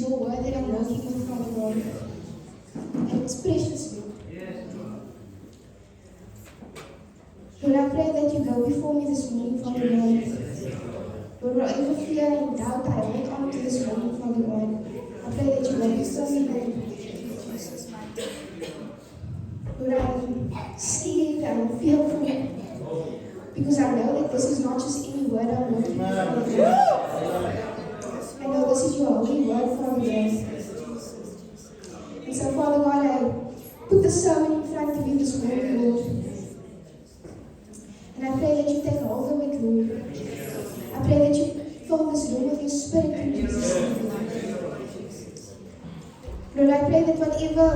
your word that I'm working with, Father God. And it's precious, Lord. Lord, I pray that you go before me this morning, Father God. Lord, whatever fear and doubt I hold on to this morning, Father God, I pray that you go before me, Lord. Lord, I'm scared, I'm fearful, because I know that this is not just any word I'm working with, Father God. I know this is your holy word, Father God. And so, Father God, I put the sermon in front of you this morning, Lord. And I pray that you take hold of it, Lord. I pray that you fill this room with your spirit in Jesus' name. Lord, I pray that whatever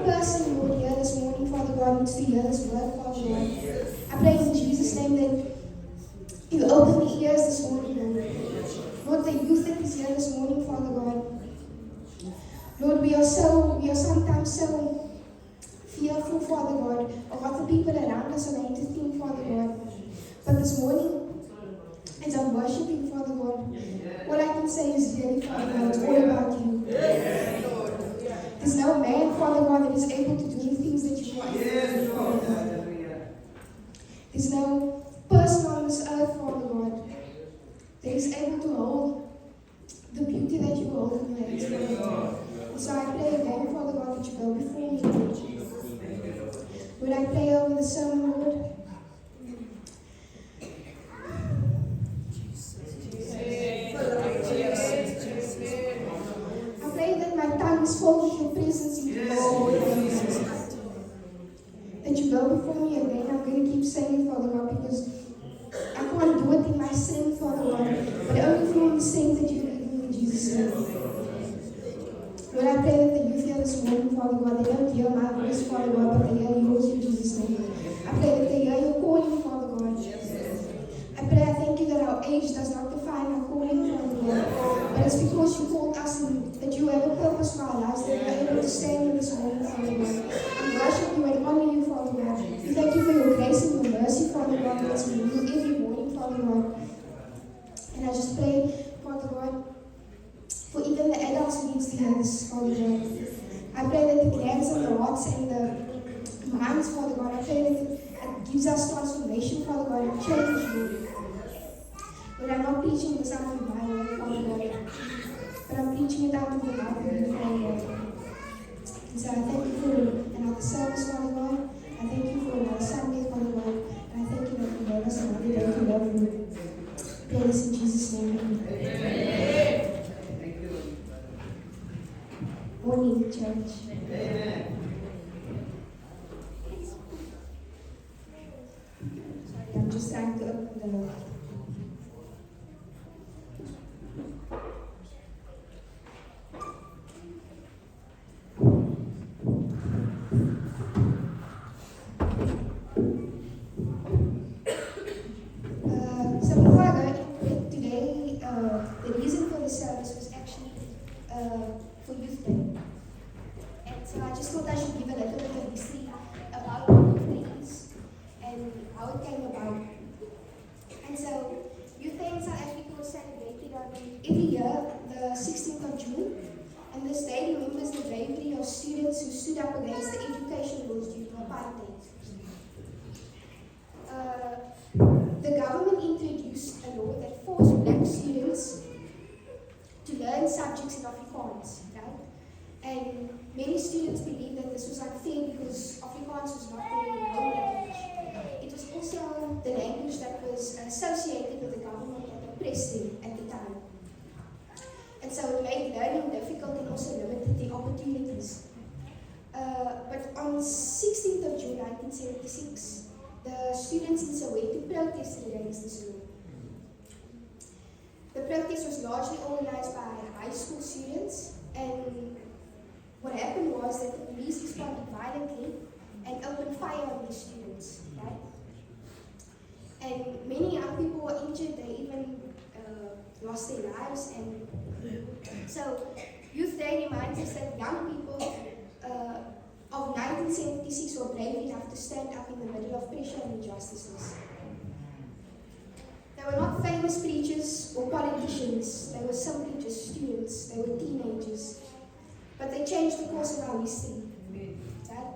person, Lord, here this morning, Father God, needs to hear this word, Father God. I pray in Jesus' name that you open the ears this morning, Lord. Lord, the youth that is here this morning, Father God. Lord, we are sometimes so fearful, Father God, of what the people around us are going to think, Father God. But this morning, as I'm worshiping, Father God, all I can say is, really, Father God, it's all about you. There's no man, Father God, that is able to do the things that you want. There's no person on this earth, Father God, that is able to hold the beauty that you hold in your hands, Father God. And so I pray again, Father God, that you go before me, Lord. Lord, I pray over the sermon, Lord. I pray that my tongue is full with your presence in Jesus. That you go before me again. I'm going to keep saying it, Father God, because I can't do it in my strength, Father God, but only through the strength that you give me in Jesus' name. Lord, I pray that the youth here this morning, Father God, they don't hear my voice, Father God, but they hear yours in Jesus' name. I pray that they hear your calling, Father God. I pray, I thank you that our age does not define our calling, Father God, but it's because you called us and that you have a purpose for our lives, that we are able to stand in this morning, Father God, and worship you and honor you, Father God. We thank you for your grace and your mercy, Father God, that's renewed every morning, Father God. And I just pray, Father God, for even the adults who needs to hear this, Father God. I pray that it lands on the hearts and the minds, Father God. I pray that it gives us transformation, Father God, and change, Lord. But I'm not preaching this out of my word, Father God, but I'm preaching it out of the mouth of you, Father God. And so I thank you for another service, Father God. I thank you for another Sunday, Father God. And I thank you that you love us another day to love you. Pray this in Jesus' name. Amen. Morning, church. Amen. Sorry, I'm just trying to open the so before I go into it today, the reason for the service was actually for Youth Day. And so I just thought I should give a little bit of history about what Youth Day is and how it came about. And so Youth Day in South Africa was celebrated on every year, the 16th of June. And this day remembers the bravery of students who stood up against the education laws due to apartheid. The government introduced a law that forced black students to learn subjects in Afrikaans, right? And many students believed that this was unfair because Afrikaans was not their home language. It was also the language that was associated with the government that oppressed them at the time. And so it made learning difficult and also limited the opportunities. But on 16th of June 1976, the students in Soweto protested against this law. The protest was largely organized by high school students, and what happened was that the police responded violently and opened fire on the students, right? And many young people were injured, they even lost their lives. And so Youth Day reminds us that young people of 1976 were brave enough to stand up in the middle of pressure and injustices. They were not famous preachers or politicians, they were simply just students, they were teenagers. but they changed the course of our history. Right?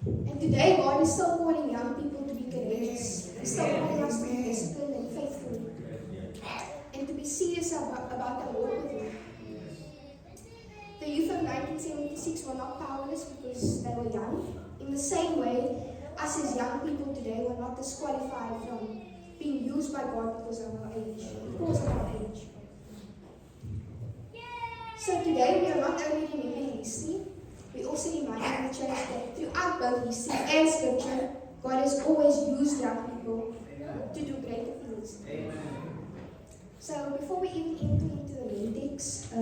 And today, God is still calling young people to be courageous. He's still calling us to be disciplined and faithful, and to be serious about our walk with Him. The youth of 1976 were not powerless because they were young. In the same way, us as young people today were not disqualified from being used by God because of our age. So today we are not only remembering history, we also reminding the church that throughout both history and scripture, God has always used young people to do greater things. Amen. So before we even enter into the main text,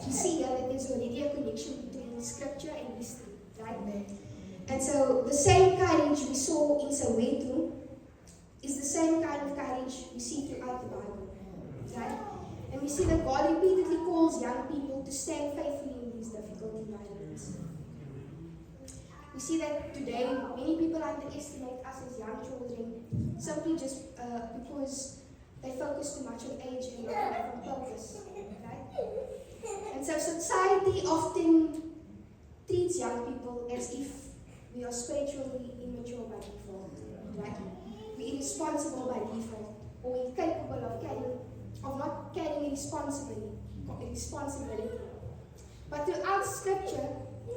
we see here that there's already a connection between scripture and history, right? And so the same courage we saw in Soweto is the same kind of courage we see throughout the Bible, right? And we see that God repeatedly calls young people to stand faithfully in these difficult environments. We see that today many people underestimate us as young children simply just because they focus too much on age and not on purpose, right? And so society often treats young people as if we are spiritually immature by default, right? We're irresponsible by default, or incapable of not carrying responsibility. But throughout Scripture,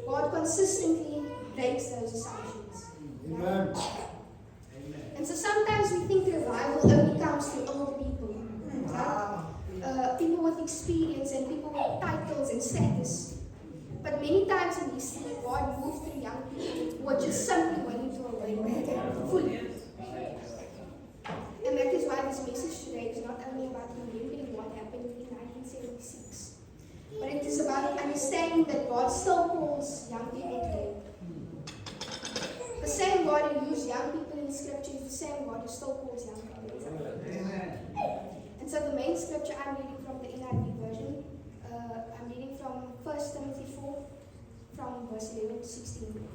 God consistently breaks those assumptions. Amen. And so sometimes we think revival only comes to old people, right? People with experience and people with titles and status. But many times in history, God moved through young people who are just simply willing to obey fully. And that is why this message today is not only about remembering what happened in 1976, but it is about understanding that God still calls young people today. The same God who used young people in Scripture is the same God who still calls young people today. Amen. And so the main scripture I'm reading from the NIV version, I'm reading from 1 Timothy 4, from verse 11 to 16.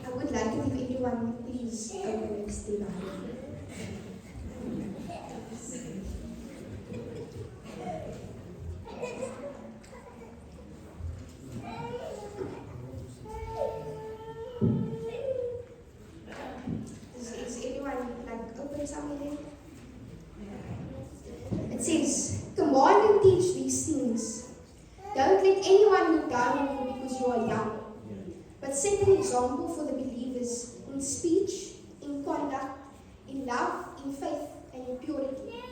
I would like it if everyone please open the Bible. Is everyone open somewhere? It says, command and teach these things. Don't let anyone look down on you because you are young, but set an example for the believers in speech, in conduct, in love, in faith, and in purity.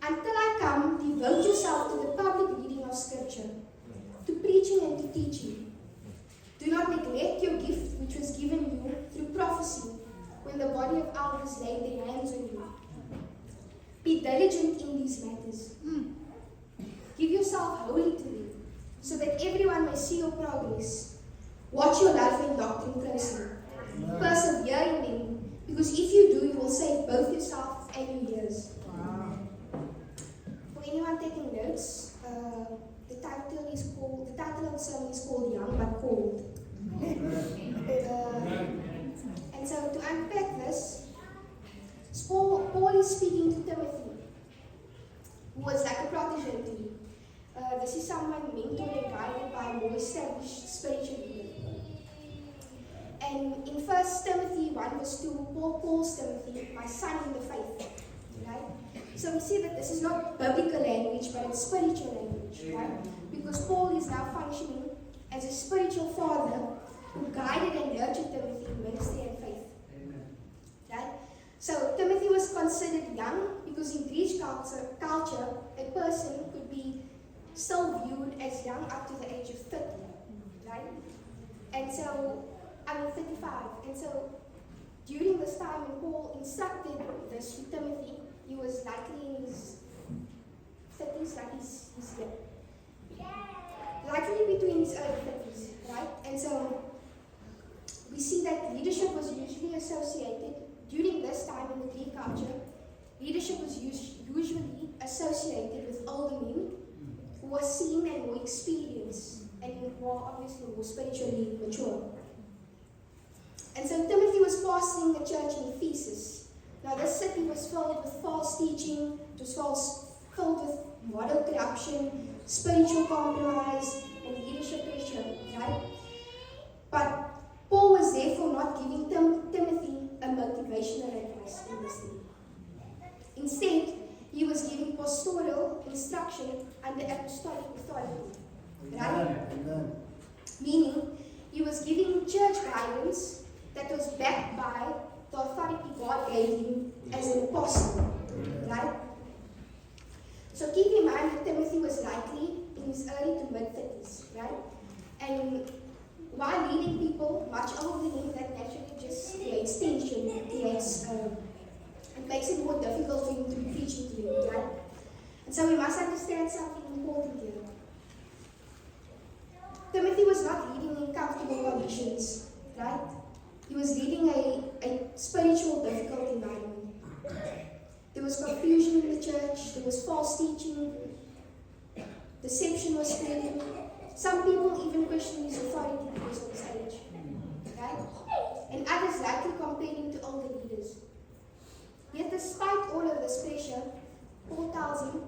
Until I come, devote yourself to the public reading of Scripture, to preaching and to teaching. Do not neglect your gift which was given you through prophecy when the body of elders laid their hands on you. Be diligent in these matters. Give yourself wholly to them, so that everyone may see your progress. Watch your life and doctrine closely. Persevere in them, because if you do, you will save both yourself and your ears. For anyone taking notes, the title of the sermon is called Young but Cold. And so to unpack this, Paul is speaking to Timothy, who was like a protege to him. This is someone mentored and guided by a more established spiritual leader. And in 1 Timothy 1 verse 2, Paul calls Timothy, my son in the faith. Right? So we see that this is not biblical language, but it's spiritual language. Right? Because Paul is now functioning as a spiritual father who guided and nurtured Timothy in ministry and faith. Amen. Right? So Timothy was considered young because in Greek culture, a person could be still viewed as young up to the age of 30. Right? And so, 35. And so, during this time when Paul instructed this to Timothy, he was likely in his 30s, like he's here. Likely between his early 30s, right? And so, we see that leadership was usually associated, during this time in the Greek culture, leadership was usually associated with older men who were seen and more experienced and more, obviously, more spiritually mature. And so Timothy was pastoring the church in Ephesus. Now this city was filled with false teaching, it was filled with moral corruption, spiritual compromise, and leadership pressure, right? But Paul was therefore not giving Timothy a motivational advice in this thing. Instead, he was giving pastoral instruction under apostolic authority, right? Amen. Meaning, he was giving church guidance that was backed by the authority God gave him as an apostle, right? So keep in mind that Timothy was likely in his early to mid-30s, right? And while leading people much older than him, that naturally just creates tension, it makes it more difficult for him to be preaching to them, right? And so we must understand something important here. Timothy was not leading in comfortable conditions, right? He was leading a spiritual difficult environment. There was confusion in the church, there was false teaching, deception was spreading. Some people even questioned his authority because of his age, right? And others likely compared him to older leaders. Yet despite all of this pressure, Paul tells him,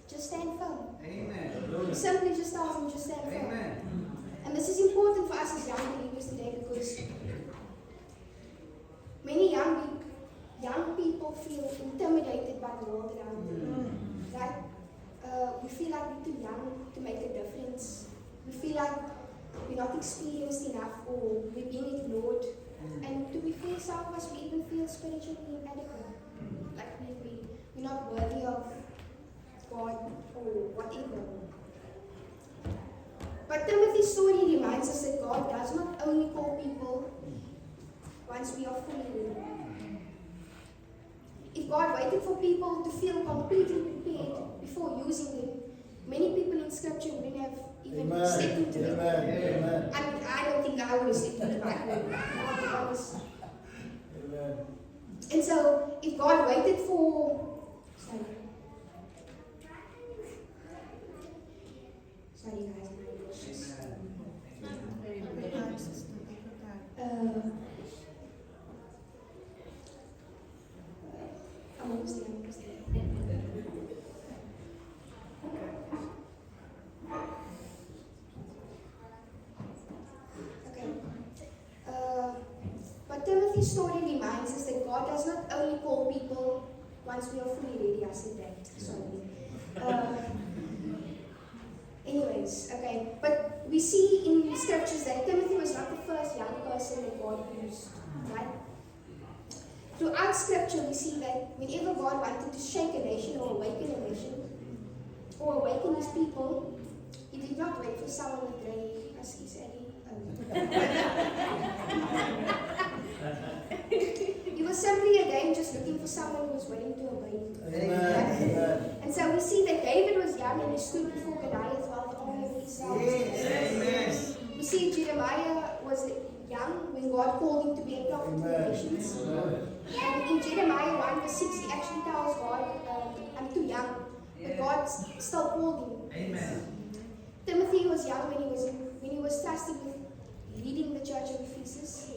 just stand firm. Amen. He simply just tells him, just stand firm. Amen. And this is important for us as young believers today because many young people feel intimidated by the world around them. Right? We feel like we're too young to make a difference. We feel like we're not experienced enough or we're being ignored. And to be fair, some of us, we even feel spiritually inadequate. Like we're not worthy of God or whatever. But Timothy's story reminds us that God does not only call people once we are fully ready. If God waited for people to feel completely prepared before using them, many people in Scripture wouldn't have even stepped into it. Amen. I mean, I don't think I would have stepped into my own. I'll be honest. Amen. And so, if God waited for... Sorry guys, my English is... I'm almost there. Okay. But Timothy's story reminds us that God does not only call people once we are fully ready. I said that. Sorry. Anyways, okay. But we see in scriptures that Timothy was not the first young person that God used, right? Throughout scripture, we see that whenever God wanted to shake a nation or awaken a nation, or awaken his people, he did not wait for someone with grey huskies, He was simply again just looking for someone who was willing to obey him. Amen. And so we see that David was young and he stood before Goliath while the army of Israel was Yes. We see Jeremiah was young when God called him to be a prophet to the nations. And in Jeremiah 1 verse 6, he actually tells God, I'm too young. But God still called him. Amen. Timothy was young when he was trusted with leading the church of Ephesus.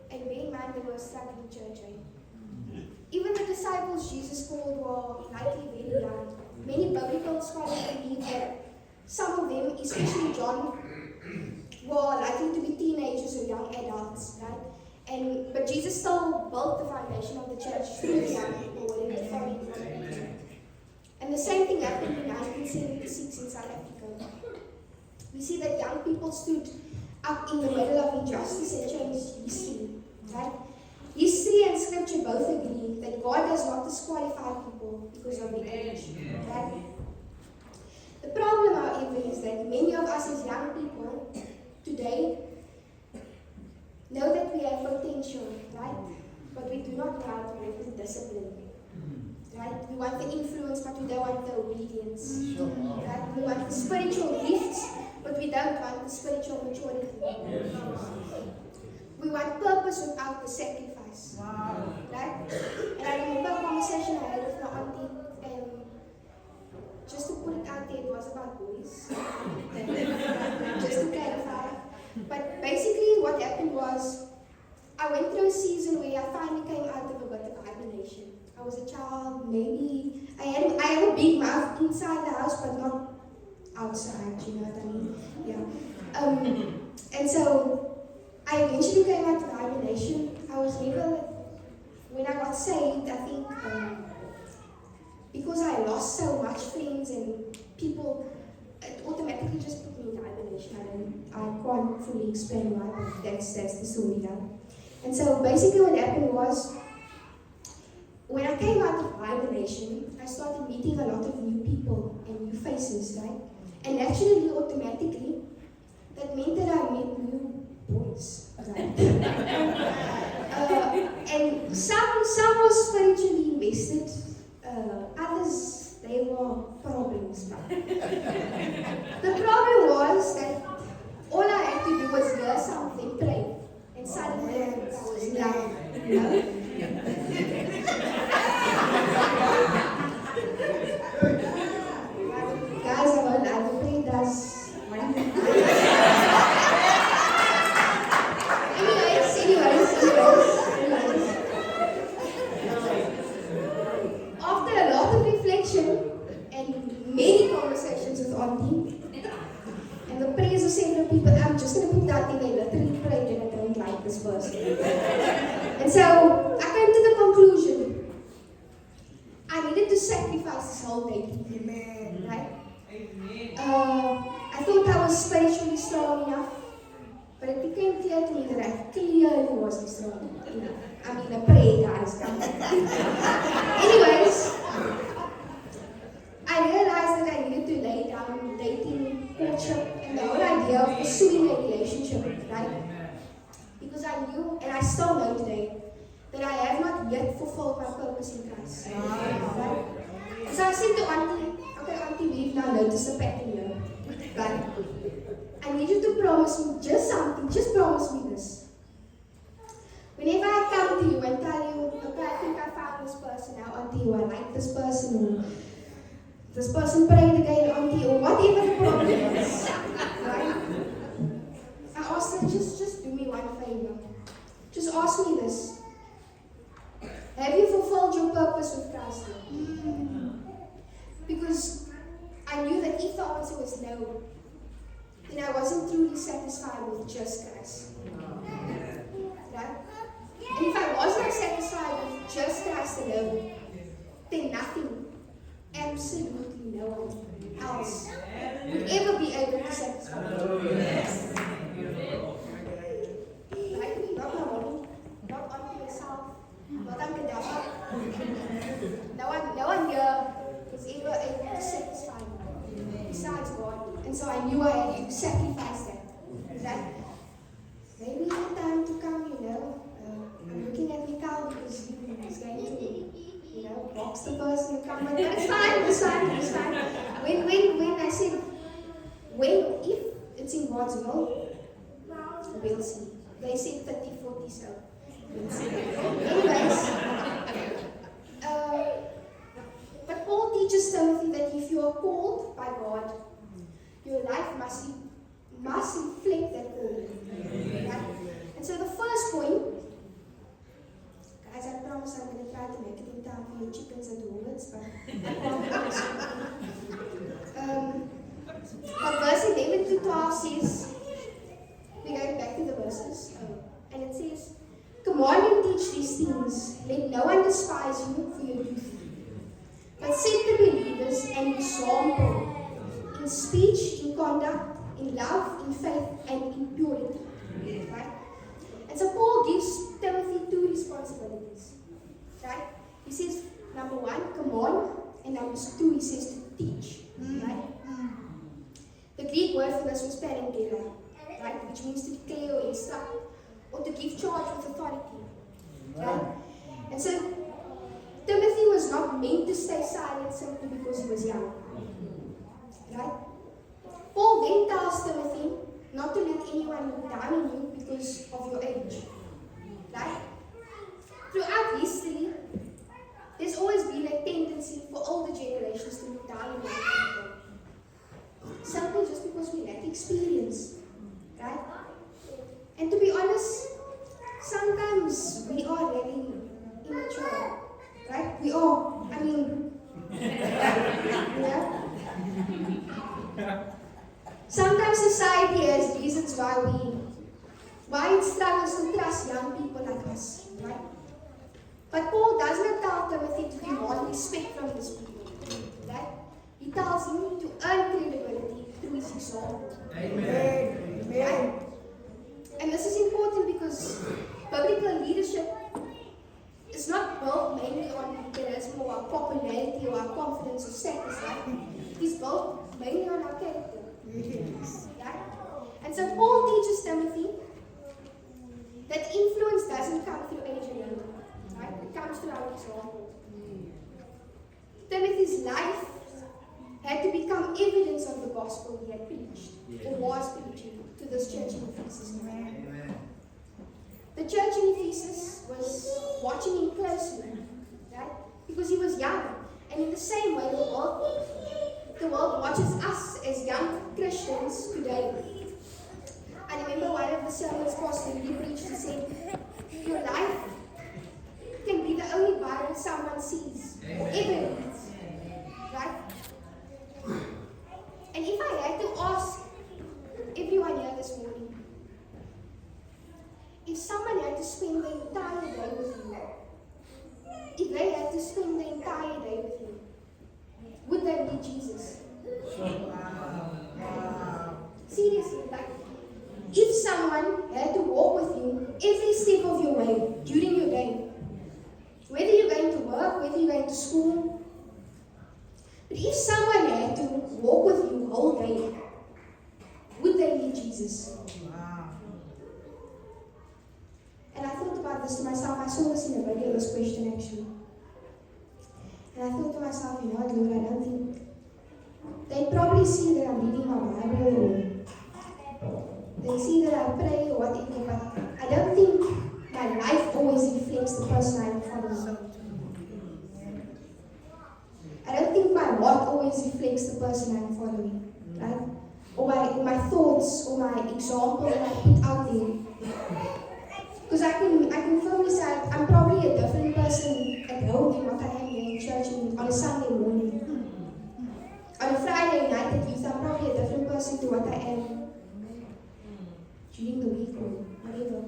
And bear in mind they were a struggling church, right? Even the disciples Jesus called were likely very young. Many biblical scholars believe that some of them, especially John, were likely to be teenagers or young adults, right? But Jesus still built the foundation of the church through the young people willing to follow him. And the same thing happened in 1976 in South Africa. We see that young people stood up in the middle of injustice and changed history, right? History and scripture both agree that God does not disqualify people because of their age, right? The problem, however, is that many of us as young people today know that we have potential, right? But we do not know how to live with discipline. Right? We want the influence, but we don't want the obedience. Right? We want the spiritual gifts, but we don't want the spiritual maturity. We want purpose without the sacrifice. Wow. Right? And I remember a conversation I had with my auntie, and just to put it out there, it was about boys. Just to clarify. But basically, what happened was, I went through a season where I finally came out of a bit of hibernation. I was a child, maybe I had a big mouth inside the house, but not outside, you know what I mean? Yeah. And so I eventually came out of hibernation. I was never, when I got saved, I think because I lost so much friends and people, it automatically just put me in hibernation. I can't fully explain why, but that's the story now. And so basically what happened was, when I came out of hibernation, I started meeting a lot of new people and new faces, right? And naturally, automatically, that meant that I met new boys, right? And some were spiritually invested, others, they were problems. The problem was that all I had to do was hear something, pray, and suddenly I was in love, you know? Guys, I will pray does. Anyways. After a lot of reflection and many conversations with Auntie and the prayers of several people, I'm just going to put that in. They literally prayed and I don't like this person. And so I came to the conclusion I needed to sacrifice this whole dating thing, right? I thought I was spiritually strong enough, but it became clear to me that I clearly wasn't strong enough. I mean, I prayed, guys. Anyways, I realized that I needed to lay down dating, courtship, and the whole idea of pursuing a relationship, right? Because I knew, and I still know today, that I have not yet fulfilled my purpose in Christ. Right? So I said to Auntie, okay, Auntie, we've now noticed a pattern here. Right? I need you to promise me just something, just promise me this. Whenever I come to you and tell you, okay, I think I found this person now, Auntie, or I like this person, or this person prayed again, Auntie, or whatever the problem is. Right? I asked her, just do me one favor. Just ask me this. Have you fulfilled your purpose with Christ? Because I knew that if the answer was no, then I wasn't truly satisfied with just Christ. Right? And if I was not satisfied with just Christ alone, then nothing, absolutely no one else would ever be able to satisfy me. Right? Not my body, not on myself. Not on Gaddafi. No one here is ever able to satisfy me besides God. And so I knew I had to sacrifice that. Right? Maybe the time to come, you know. I'm looking at Mikal because he's going to, you know, box the person and come. But it's fine. When I said, if it's in God's will, we'll see. They said 30-40, so. Anyways, but Paul teaches Timothy that if you are called by God, your life must reflect that calling. Right? And so the first point, guys, I promise I'm going to try to make it in time for your chickens and walnuts, but I can't promise. But verse 11 to 12 says, we're going back to the verses, and it says, command and teach these things. Let no one despise you for your youth. But set the believers an example in speech, in conduct, in love, in faith, and in purity. Right? And so Paul gives Timothy two responsibilities. Right? He says, number one, command, and number two, he says to teach. Right? The Greek word for this was parentera, right? Which means to declare or instruct, or to give charge with authority. Right? And so Timothy was not meant to stay silent simply because he was young. Right? Paul then tells Timothy not to let anyone look down on you because of your age. Right? Throughout history, there's always been a tendency for older generations to look down on young people. Simply just because we lack experience. Right? And to be honest, sometimes we are really immature. Right? We are. I mean, Sometimes society has reasons why it struggles to trust young people like us, right? But Paul does not tell Timothy to demand respect from his people, right? He tells him to earn credibility through his example. Amen. Right? And this is important because biblical leadership is not built mainly on charisma or popularity or confidence or status, right? It's built mainly on our character. Right? And so Paul teaches Timothy that influence doesn't come through age alone, right? It comes through our example. Timothy's life had to become evidence of the gospel he had preached, or was preaching to this church in Ephesus. Amen. The church in Ephesus was watching him closely, right? Because he was young. And in the same way, the world watches us as young Christians today. I remember one of the sermons Pastor Lee preached, he said, your life can be the only Bible someone sees or ever reads, right? And if I had to ask everyone here this morning, if someone had to spend the entire day with you, if they had to spend the entire day with you, would they be Jesus? Seriously, like, if someone had to walk with you every step of your way during your day, whether you're going to work, whether you're going to school, but if someone had to walk with you the whole day, would they be Jesus? And I thought about this to myself. I saw this in a video, this question actually. And I thought to myself, you know what, Lord, I don't think they probably see that I'm reading my Bible, or they see that I pray or whatever, but I don't think my life always reflects the person I'm following. I don't think my heart always reflects the person I'm following, right? Or my thoughts, or my example that I put out there. Because I can firmly say I'm probably a different person at home than what I am here in church on a Sunday morning. On a Friday night at youth, I'm probably a different person to what I am during the week or whatever.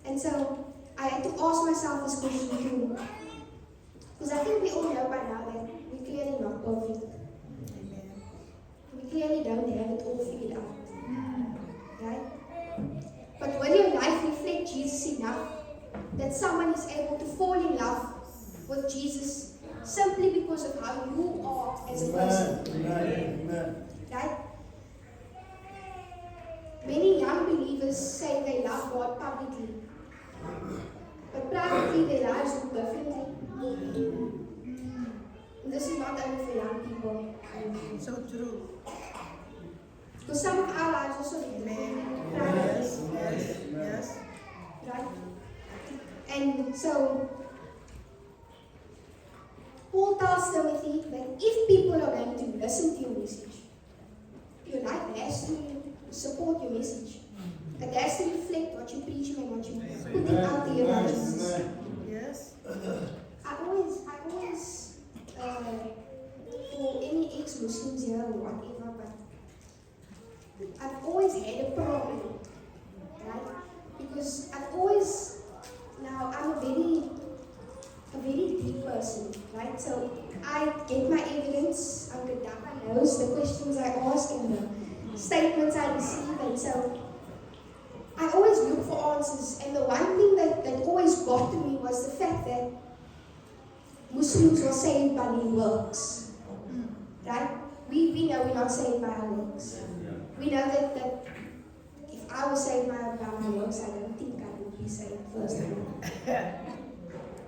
And so I had to ask myself this question too. Because I think we all know by now that we're clearly not perfect. We clearly don't have it all figured out. Right? But will your life reflect Jesus enough that someone is able to fall in love with Jesus simply because of how you are as a person? Amen. Right? Many young believers say they love God publicly, but privately their lives look differently. And this is not only for young people. So true. Because some of our lives also look different privately. Yes. Right? And so Paul tells Timothy that if people are going to listen to your message, your life has to support your message. It has to reflect what you're preaching and what you're putting out there about Jesus. Yes. I always, for any ex-Muslims here or whatever, but I've always had a problem, right? Because I'm a very deep person, right? So I get my evidence, Uncle Dappa knows the questions I ask and the statements I receive, and so I always look for answers. And the one thing that always got to me was the fact that Muslims were saved by their works, right? We know we're not saved by our works. We know that if I was saved by my works, I don't think I would be saved first of all.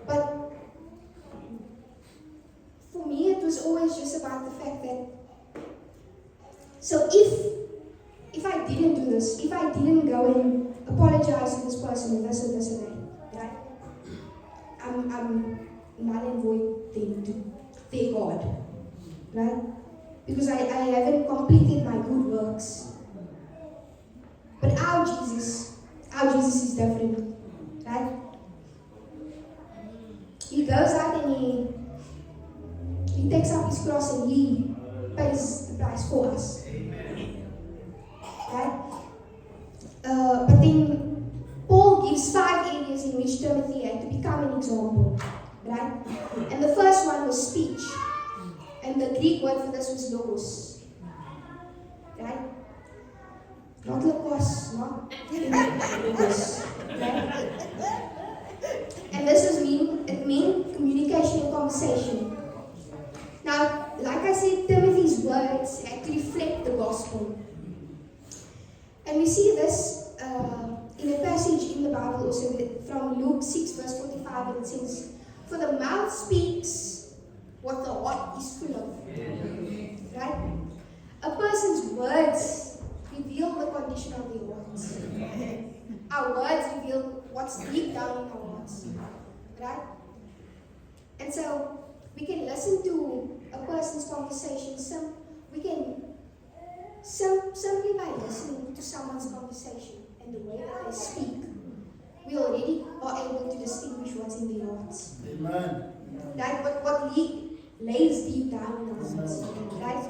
But for me, it was always just about the fact that, so if I didn't do this, if I didn't go and apologize to this person and this and that, right? I'm null and void to their God, right? Because I haven't completed my good works. But our Jesus is different, right? He goes out and He takes up his cross and he pays the price for us. Right? But then Paul gives 5 areas in which Timothy had to become an example. Right? And the first one was speech. And the Greek word for this was logos. Right? Not logos, not logos. Right? And this it meant communication and conversation. Now, like I said, Timothy's words had to reflect the gospel. And we see this in a passage in the Bible also from Luke 6 verse 45, and it says, "For the mouth speaks what the heart is full of." Right? A person's words reveal the condition of their hearts. Our words reveal what's deep down in our hearts. Right? And so we can listen to a person's conversation. Simply by listening to someone's conversation and the way that they speak, we already are able to distinguish what's in their hearts. Amen. Right? What lays deep down in our hearts. Right?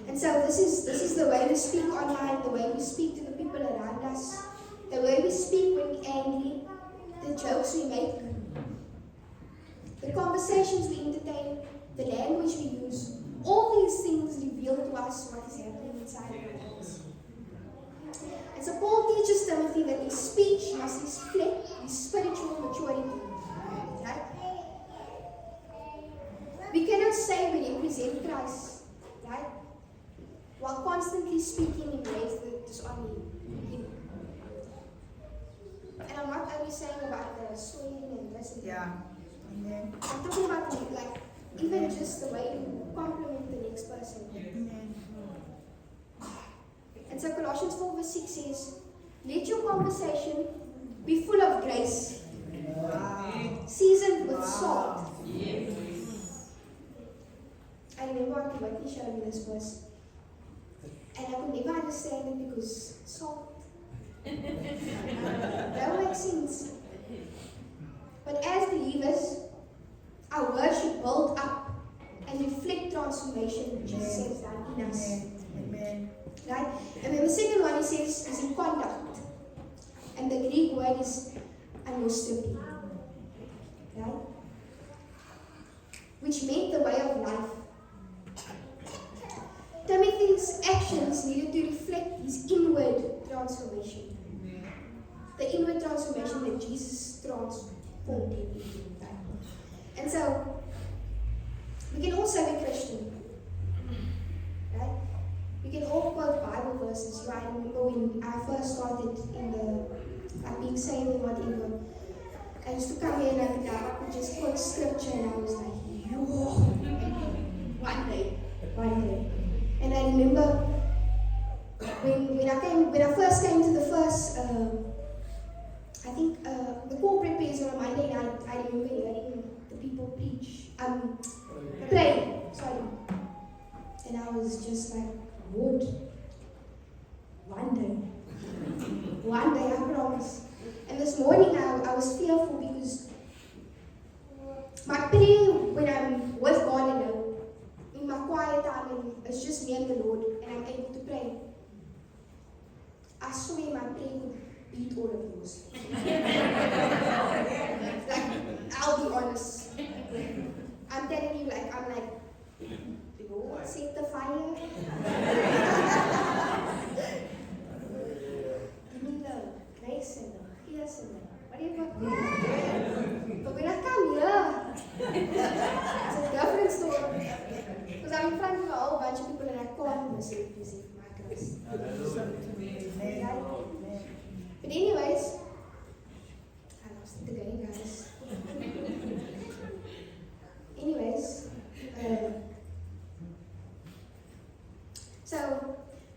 And so this is the way we speak online, the way we speak to the people around us, the way we speak when we're angry, the jokes we make, the conversations we entertain, the language we use. All these things reveal to us what is happening inside our hearts. And so Paul teaches Timothy that his speech must reflect his spiritual maturity. Right? We cannot say we represent Christ, right, while constantly speaking in ways that dishonor him. And I'm not only saying about the swearing and this and that. Yeah. Amen. I'm talking about like even just the way you compliment the next person. Amen. And so Colossians 4 verse 6 says, "Let your conversation be full of grace, Wow. seasoned with salt." I remember Auntie Whitney showed me this verse, and I could never understand it because salt. That would make sense. But as believers, our words should build up and reflect transformation Jesus has done in us. Amen. Right? And then the second one he says is in conduct. And the Greek word is anostopi. Right? Which meant the way of life. Timothy's actions needed to reflect his inward transformation. The inward transformation that Jesus transformed him into. And so, we can also be Christian. Right? We can all quote Bible verses. Right? I remember when I first started in being saved and whatever, I used to come here and I could just quote scripture and I was like, yo, one day. And I remember when I first came to the first, the corporate praise on a Monday night, I remember hearing the people pray, and I was just like, Lord, one day I promise. And this morning I was fearful because my prayer when I'm with God alone, in my quiet time, and it's just me and the Lord, and I'm able to pray, I swear my prayer could beat all of yours. Like, I'll be honest. I'm telling you, I'm like, Lord, set the fire. Give me the grace and the fierce and the whatever. But when I come here, it's a different story. Because I'm in front of a whole bunch of people and I can't receive my grace. Right? But anyways, I lost it again, guys. Anyways, so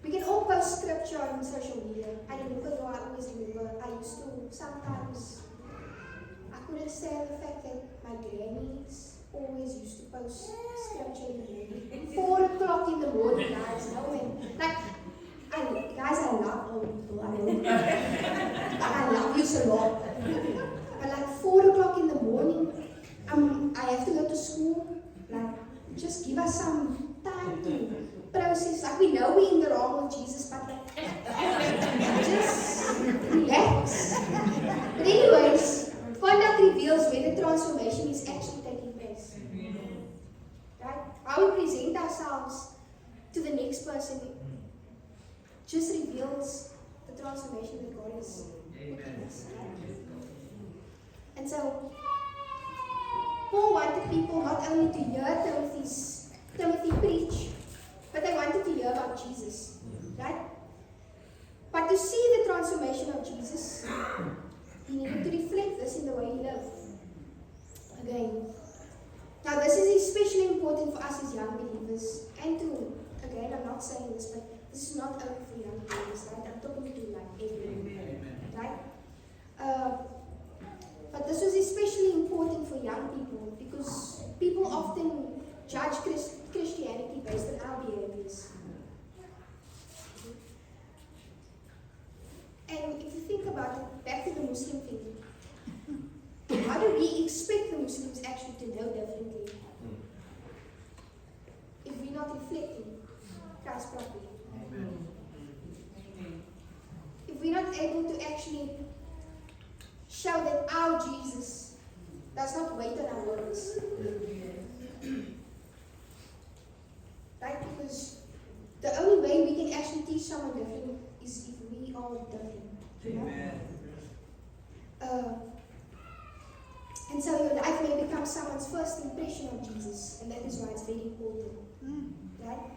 we can all post scripture on social media. I always remember, I used to sometimes, I couldn't stand the fact that my grannies always used to post scripture in the morning. 4 o'clock in the morning, guys. No man. Like, I love old people. I love you so lot. But like 4 o'clock in the morning, I have to go to school. Like, just give us some time to process. Like we know we're in the wrong with Jesus, but like, just relax. But anyways, conduct reveals where the transformation is actually taking place. Right? How we present ourselves to the next person just reveals the transformation that God is putting us. Right? And so, Paul wanted people not only to hear Timothy preach, but they wanted to hear about Jesus. Right? But to see the transformation of Jesus, he needed to reflect this in the way he lived. Again. Now this is especially important for us as young believers. And to, again, I'm not saying this, but this is not only for young believers, right? I'm talking to like everyone. Right? But this was especially important for young people because people often judge Christianity based on our behaviors. And if you think about it, back to the Muslim thing, how do we expect the Muslims actually to know differently if we're not reflecting Christ properly? If we're not able to actually show that our Jesus does not wait on our words. Right? Because the only way we can actually teach someone different is if we are different. Amen. And so your life may become someone's first impression of Jesus, and that is why it's very important. Right?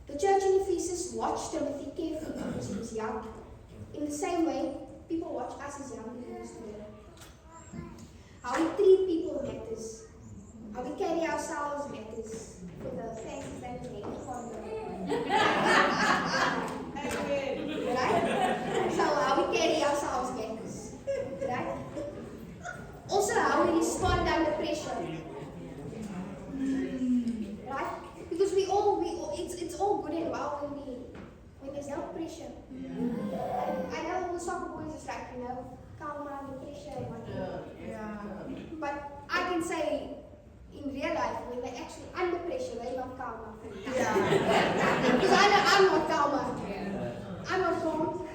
The church in Ephesus watched Timothy carefully because he was young. In the same way, people watch us as young believers today. How we treat people matters. How we carry ourselves matters. For the faces that we make for them. Right? So how we carry ourselves matters. Right? Also how we respond under pressure. Right? Because it's all good and well when there's no pressure. I know all the soccer boys is like, calm under pressure and whatnot. But I can say in real life, when they're actually under pressure, they're not calm. Because I know I'm not calm. I'm not calm.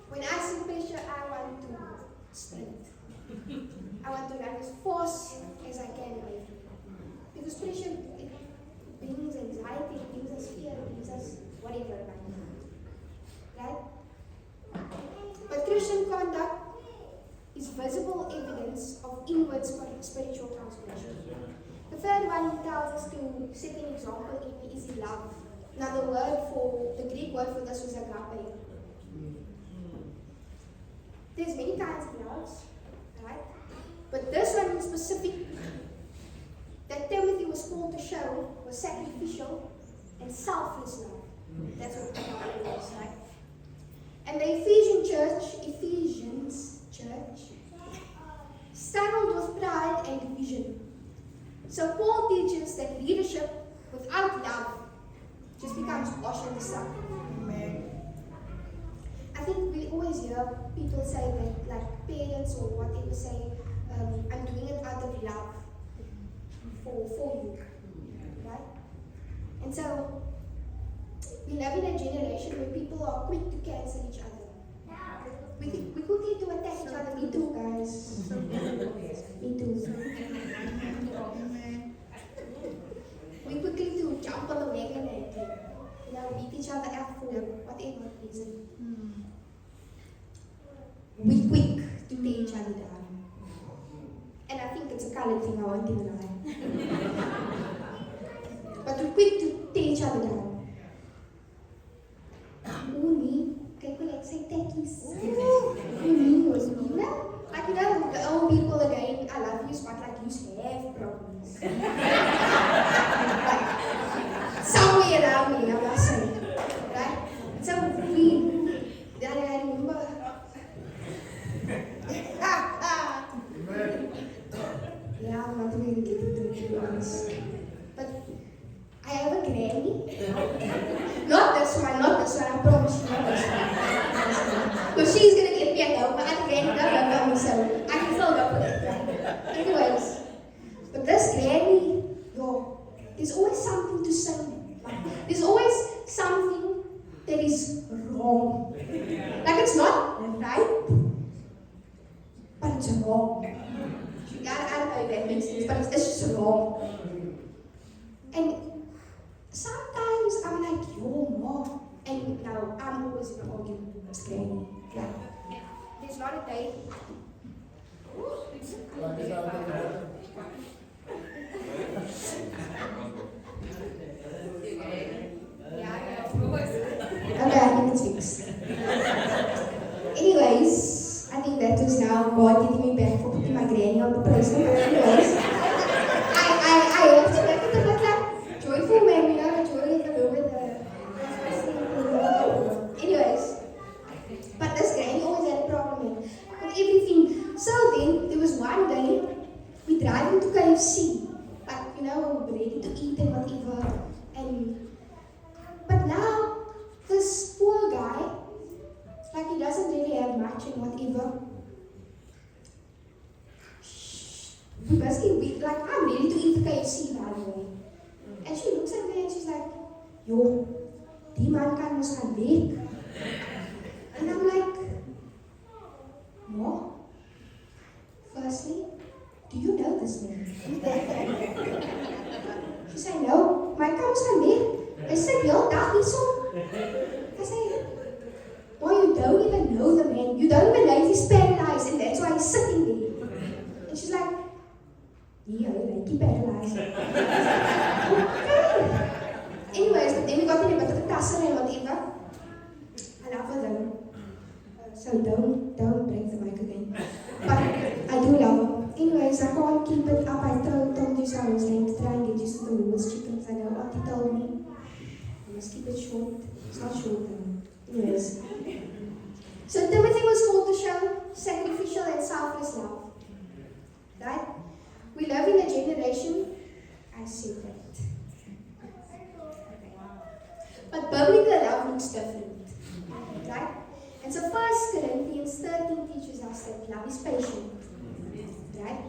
When I see pressure, I want to sprint. I want to run as fast as I can away. Because pressure, it brings anxiety, it brings us fear, it brings us whatever. Right? But Christian conduct is visible evidence of inward spiritual transformation. The third one he tells us to set an example in is love. Now the Greek word for this was agape. There's many kinds of loves, right? But this one in specific that Timothy was called to show was sacrificial and selfless love. That's what agape was, right? And the Ephesians church struggled with pride and division. So Paul teaches that leadership without love just becomes wash in the sun. I think we always hear people say that, like parents or whatever say, I'm doing it out of love for you, right? And so we live in a generation where people are quick to cancel each other. We quickly to attack each other. Me too, guys. Me too. We quickly to jump on the wagon and beat each other up for whatever reason. We quick to tear each other down. And I think it's a colored thing, I won't even lie. But we're quick to tear each other down. Uni, kijk hoe lekker zijn tekkies. Uni was me. Like, the old people again, I love you, but like, you have problems. Like, somewhere around me, I must say. Right? So, I remember. Yeah, I'm not really getting to it, to be honest. But I have a granny. Not this one, I promise you, not this one. Because she's going to get me a go, but I have a granny, not me, so I can still go for it. Right? Anyways, but this granny, yo, there's always something to say. Like, there's always something that is wrong. Like it's not right, but it's wrong. I don't know if that makes sense, but it's just wrong. And sometimes I'm like, yo, mom. And now I'm always in an argument with this granny. Like, there's not a day. Like it's out there. Okay, I think it's fixed. Anyways, I think that was now God getting me back for putting my granny on the place. But anyways, I have to make it a bit like joyful when we are joyful over the. Anyways, but this granny always had a problem with everything. So then there was one day we driving to KFC, like we're ready to eat and whatever, but now this poor guy, like he doesn't really have much and whatever. Basically, like I'm ready to eat KFC by the way, and she looks at me and she's like, "Yo, die man kan mos gaan werk." And I'm like, "What? Firstly, do you know this man?" She said, "No, my car mos gaan werk." I said, "Yo, dag nie so." I said, "Well, you don't even know the man. You don't even know if he's paralyzed, and that's why he's sitting there." And she's like, "Yeah, like he paralyzed." Okay. Anyways, but then we got in a bit of a tussle and whatever. I love her though. So don't break the mic again. But I do love her. Anyways, I can't keep it up. I told you so I was going to try and get used to the women's chickens. I know Auntie told me. I must keep it short. It's not short though. Anyways. So Timothy was called to show sacrificial and selfless love. Right? We live in a generation, I said that. But biblical love looks different. Right? And so 1 Corinthians 13 teaches us that love is patient. Right?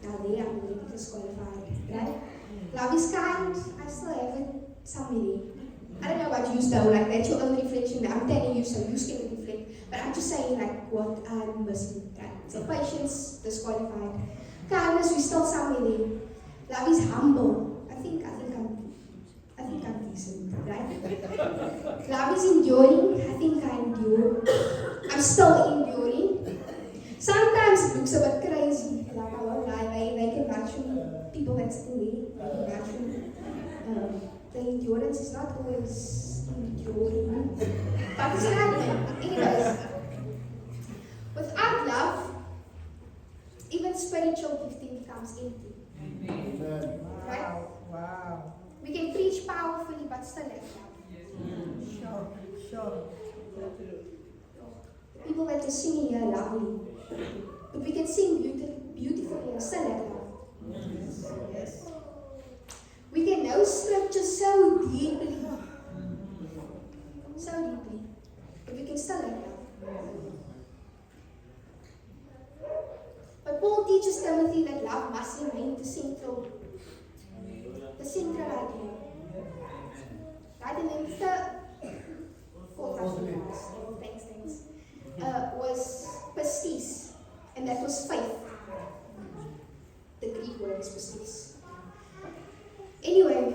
Now there I'm already disqualified. Right? Love is kind. I still have it somewhere. I don't know what you know, like that's your own reflection. I'm telling you so you can reflect. But I'm just saying like what I'm missing. Right? So patience, disqualified. Kindness, we still somewhere there. Love is humble. I think I'm decent, right? Love is enduring. I think I endure. I'm still enduring. Sometimes it looks a bit crazy. Like I won't lie, they can match me. People that still there, they can match me. The endurance is not always enduring. But it's happening. Anyways, without love, even spiritual gifting becomes empty. Amen. Right? Wow. We can preach powerfully, but still lack love. Sure. The people that are singing here are lovely, but we can sing beautifully and still lack love. Yes. We can know scripture so deeply, but we can still lack love. But Paul teaches Timothy that love must remain the central idea. Right? And then the fourth thanks, was pistis, and that was faith. The Greek word is pistis. Anyway,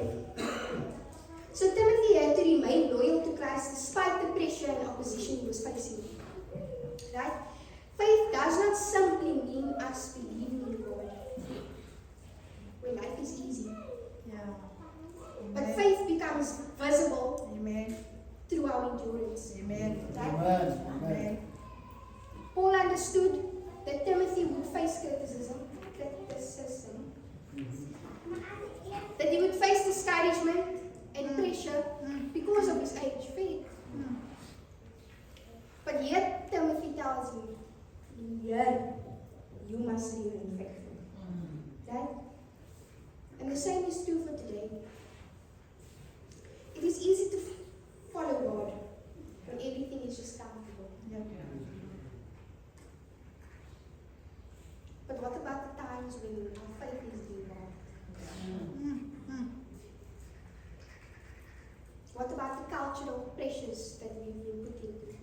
so Timothy had to remain loyal to Christ despite the pressure and opposition he was facing. Right? Faith does not simply mean us believing in God, where life is easy. Yeah. But faith becomes visible Amen. through our endurance. Amen. Right? Amen. Amen. Paul understood that Timothy would face criticism, that he would face discouragement and pressure because of his age, faith. But yet Timothy tells him, you must remain faithful. Right? And the same is true for today. It is easy to follow God when everything is just comfortable. Yeah. But what about the times when our faith is involved? What about the cultural pressures that we've been put into?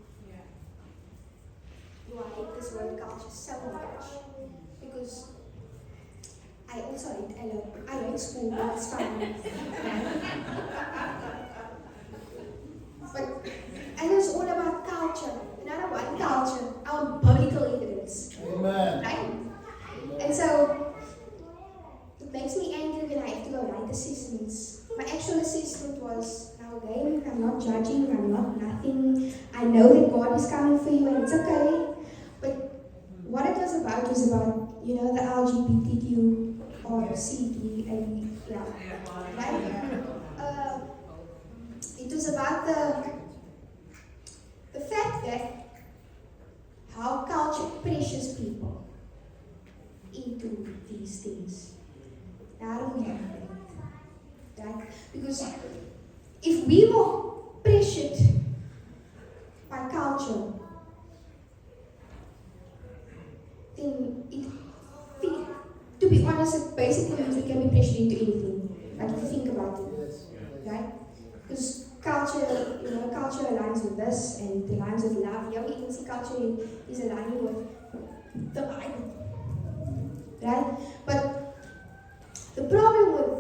Do I hate this word culture so much? Because I also hate school, but it's fine. But, and it's all about culture. Another one, culture, our biblical evidence. Amen. Right? And so, it makes me angry when I have to go write assessments. My actual assessment was, now again, I'm not judging, I'm not nothing. I know that God is coming for you and it's okay. But what it was about, the LGBTQ or CT and yeah. Right? It was about the fact that how culture pressures people into these things. Now, I don't like that. Right? Because if we were pressured by culture, then to be honest, it basically means we can be pressured into anything. Like if you think about it. Yes. Right? Because culture, culture aligns with this and it aligns with love. Yeah, we even see culture is aligning with the Bible. Right? But the problem with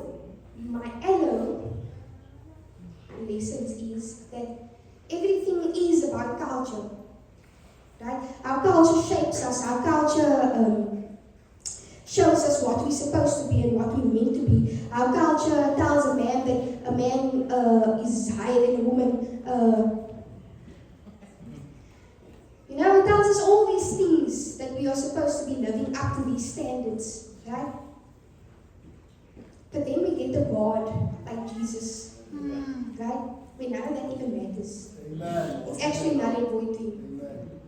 my LO lessons is that everything is about culture. Right? Our culture shapes us, our culture shows us what we're supposed to be and what we're meant to be. Our culture tells a man that a man is higher than a woman. It tells us all these things that we are supposed to be living up to these standards, right? But then we get to God, like Jesus, right? Where none of that even matters. Amen. It's actually null and void to you. Amen.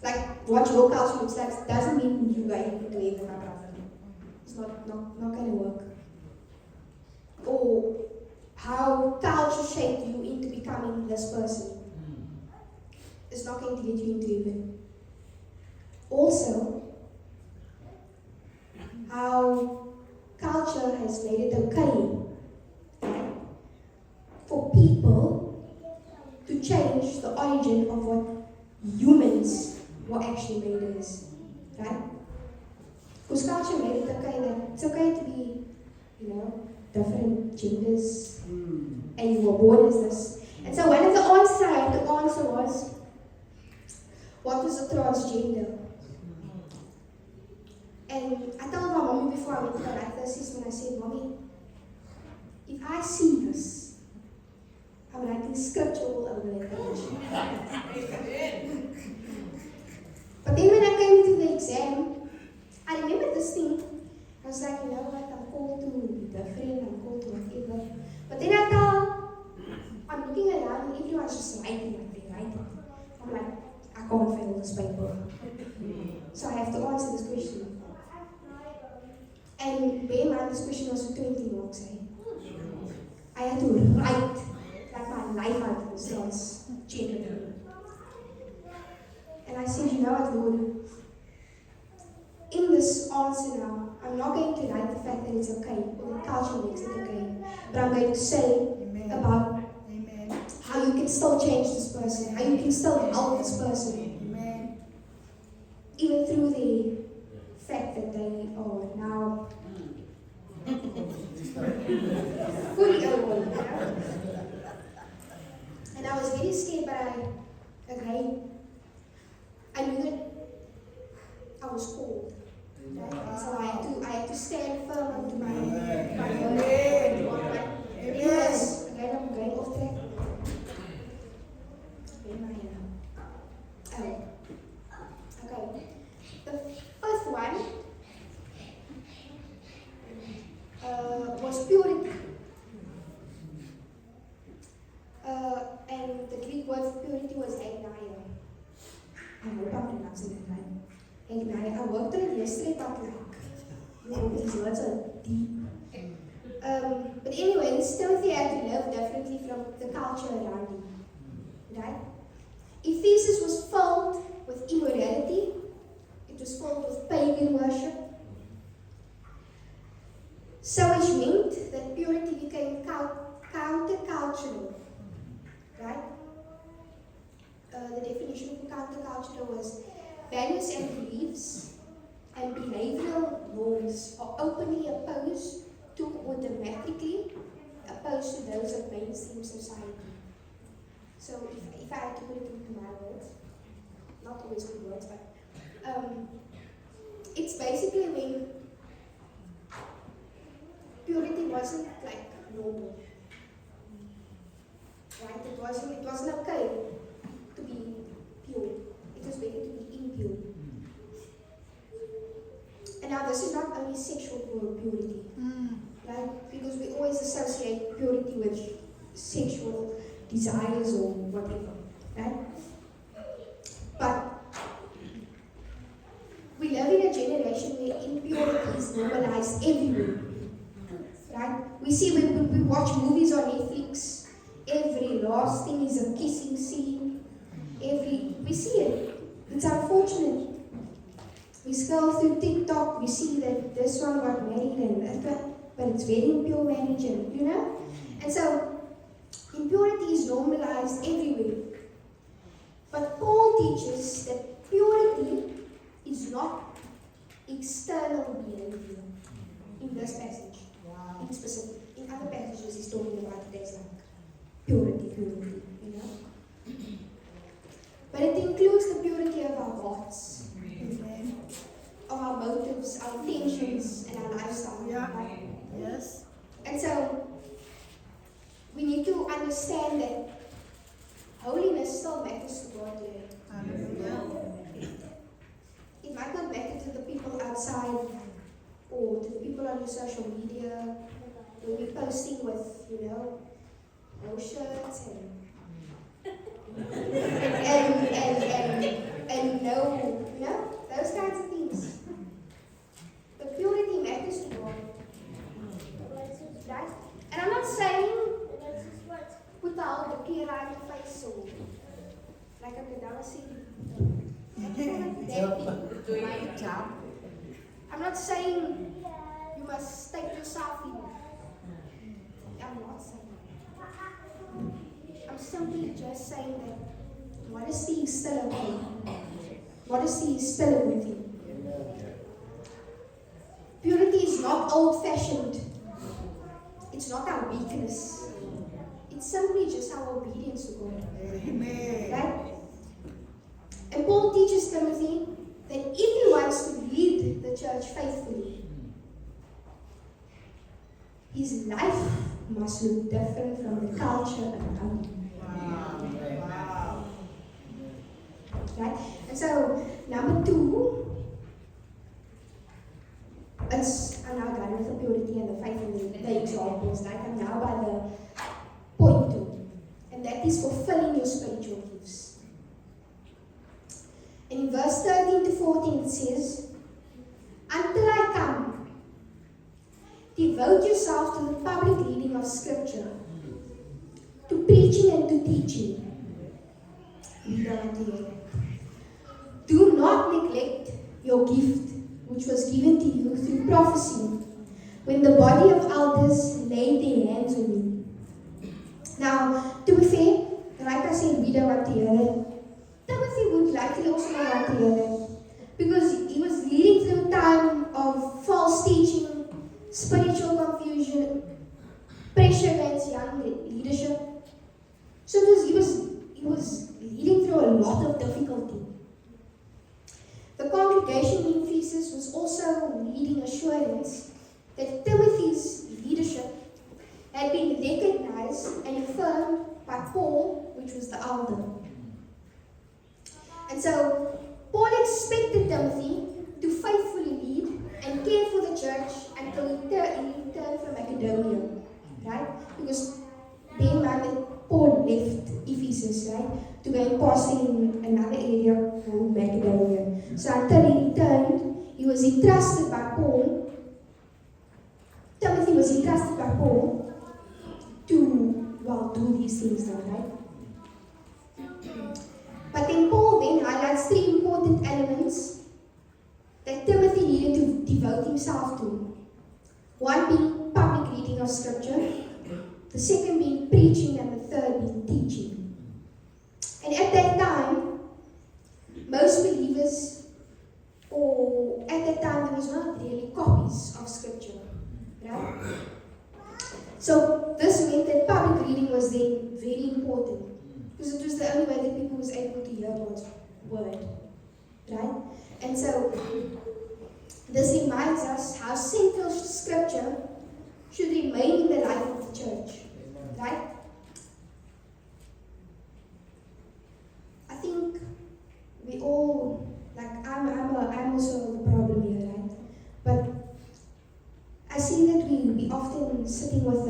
Like what your culture looks like doesn't mean you're going to heaven, my brother. It's not going to work. Or how culture shaped you into becoming this person. It's not going to get you into heaven. Also, how culture has made it okay, right, for people to change the origin of what humans were actually made as, right? Because culture made it okay that it's okay to be, different genders, and you were born as this. And so one of the answers I had to answer was, what was a transgender? And I told my mommy before I went to the life assessment, I said, Mommy, if I see this, I'm writing scripture all over that page. But then when I came to the exam, I remembered this thing. I was like, you know what, I'm called to be different, I'm called to whatever. But then I'm looking around and everyone's just writing like they write. I'm like, I can't fail this paper. So I have to answer this question. And bear in mind, this question was for 20 marks. I had to write like my life out of this transgender. And I said, you know what, Lord? In this answer now, I'm not going to write the fact that it's okay, or that culture makes it okay, but I'm going to say about how you can still change this person, how you can still help this person, even through the fact that they are now fully ill. And I was very scared, but I knew that I was called. Right? And so I had to stand firm onto my word. Yes. Again, I'm going off track. Okay. The first one was purity. And the Greek word for purity was agnia. I hope I'm pronouncing it right. Agnia. I worked on it yesterday, but these words are deep. But anyway, this Timothy had to live differently from the culture around him. Right? Ephesus was filled with immorality. It was filled with pagan worship. So which meant that purity became countercultural. right? The definition of counterculture was values and beliefs and behavioral norms are openly opposed to or dramatically opposed to those of mainstream society. So if I had to put it into my words, not always good words, but it's basically when purity wasn't like normal. Right? It wasn't okay to be pure. It was better to be impure. And now this is not only sexual purity, right? Because we always associate purity with sexual desires or whatever, right? But we live in a generation where impurity is normalized everywhere, right? We see when we watch movies on Netflix, every last thing is a kissing scene. We see it. It's unfortunate. We scroll through TikTok, we see that this one got married and that, but it's very impure marriage, and you know? And so, impurity is normalized everywhere. But Paul teaches that purity is not external behavior in this passage. In specific. In other passages, he's talking about things like purity, you know? But it includes the purity of our hearts, of our motives, our intentions, and our lifestyle. Yeah. Right? Yes. And so, we need to understand that holiness still matters to God today. Hallelujah. It might not matter to the people outside or to the people on your social media. When we're posting with, you know, no shirts and no, you know, those kinds of things. But purity matters to God. Right? And I'm not saying put the whole bouquet around your face or like a Kadala scene. I'm not saying you must take yourself in. I'm not saying that. I'm simply just saying that modesty is still okay. Modesty is still a good thing. Purity is not old-fashioned. It's not our weakness. It's simply just our obedience to God. Amen. Right? And Paul teaches Timothy that if he wants to lead the church faithfully, his life must look different from the culture around him. Wow. Right? And so, number 2, I'm now done with the purity and the faith and the examples. Right? I'm now by the point 2, and that is fulfilling your spiritual gifts. And in verse 13 to 14 it says, until I come, devote yourself to the public reading of Scripture, to preaching and to teaching. Do not neglect your gift, which was given to you through prophecy, when the body of elders laid their hands on you. Now, to be fair, like I said, we don't want to hear it. Timothy would likely also not want to hear it, because he was leading through a time of false teaching, spiritual confusion, pressure against young leadership. So he was leading through a lot of difficulty. The congregation in Ephesus was also needing assurance that Timothy's leadership had been recognized and affirmed by Paul, which was the elder. And so Paul expected Timothy to faithfully lead and care for the church until he returned from Macedonia, right? Because bear in mind that Paul left Ephesus, right, to go and pastor in another area called Macedonia. So until he returned, he was entrusted by Paul. Timothy was entrusted by Paul to, do these things now, right? But then Paul then highlights 3 important elements that Timothy needed to devote himself to. One being public reading of Scripture, the second being preaching, and the third being teaching. Right? So this meant that public reading was then very important because it was the only way that people was able to hear God's word. Right? And so this reminds us how central scripture should remain in the life of the church. Right? I think we all, like I'm also the problem here, right? But I see that we often sitting with a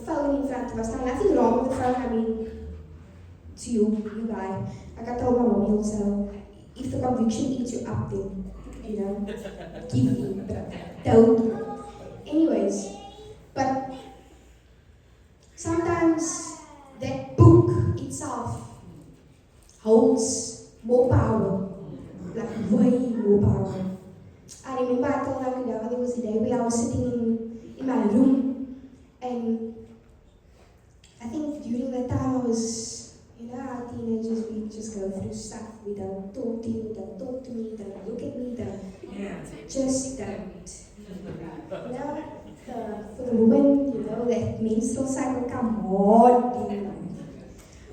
phone in front of us. Now nothing wrong with the phone, I mean, it's you guy. Like I told my mommy also, if the conviction eats you up, then, give in, but don't. Anyways, but sometimes that book itself holds more power, like way more power. I remember I told Akida there was a day where I was sitting in my room, and I think during that time I was, how teenagers, we just go through stuff. We don't talk to you, don't talk to me, don't look at me, just don't. For the woman, that menstrual cycle come on.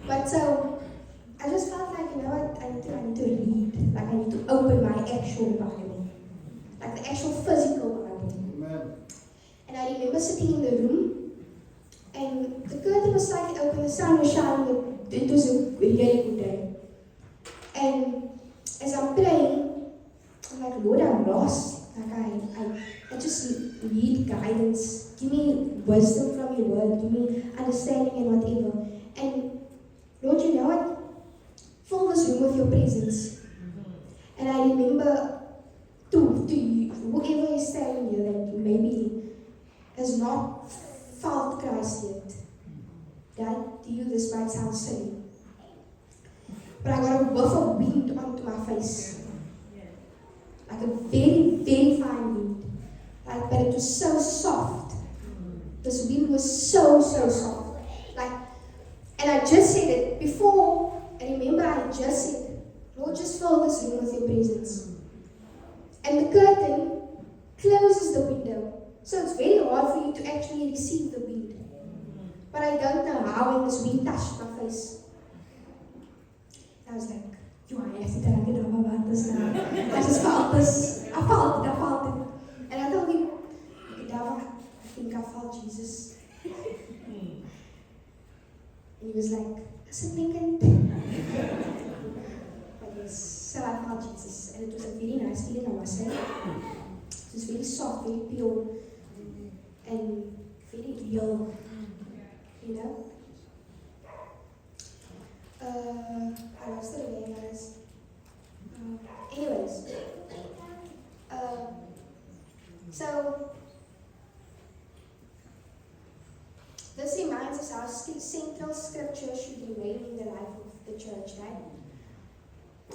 But so, I just felt like, I need to read, like I need to open my actual Bible, like the actual physical Bible. Amen. And I remember sitting in the room, and the curtain was slightly open, the sun was shining, it was a really good day. And as I'm praying, I'm like, Lord, I'm lost. Like I just need guidance. Give me wisdom from your word. Give me understanding and whatever. And Lord, you know what? Fill this room with your presence. And I remember to you, whoever is standing here that maybe has not felt Christ yet. That to you this might sound silly. But I got a whiff of wind onto my face. Like a very, very fine wind. Like, but it was so soft. This wind was so soft. Like, and I just said it before, and remember I just said, Lord, just fill this room with your presence. And the curtain closes the window. So it's very hard for you to actually receive the wind. But I don't know how when this wind touched my face. I was like, I have to tell you about this now. I just felt this. I felt it. And I told him, I think I felt Jesus. And he was like, is it Lincoln? But yes, so I felt Jesus. And it was a very nice feeling, I must say. It was very soft, very pure, and very real. I lost it again, guys. Anyways, so this reminds us how central scripture should remain in the life of the church, right?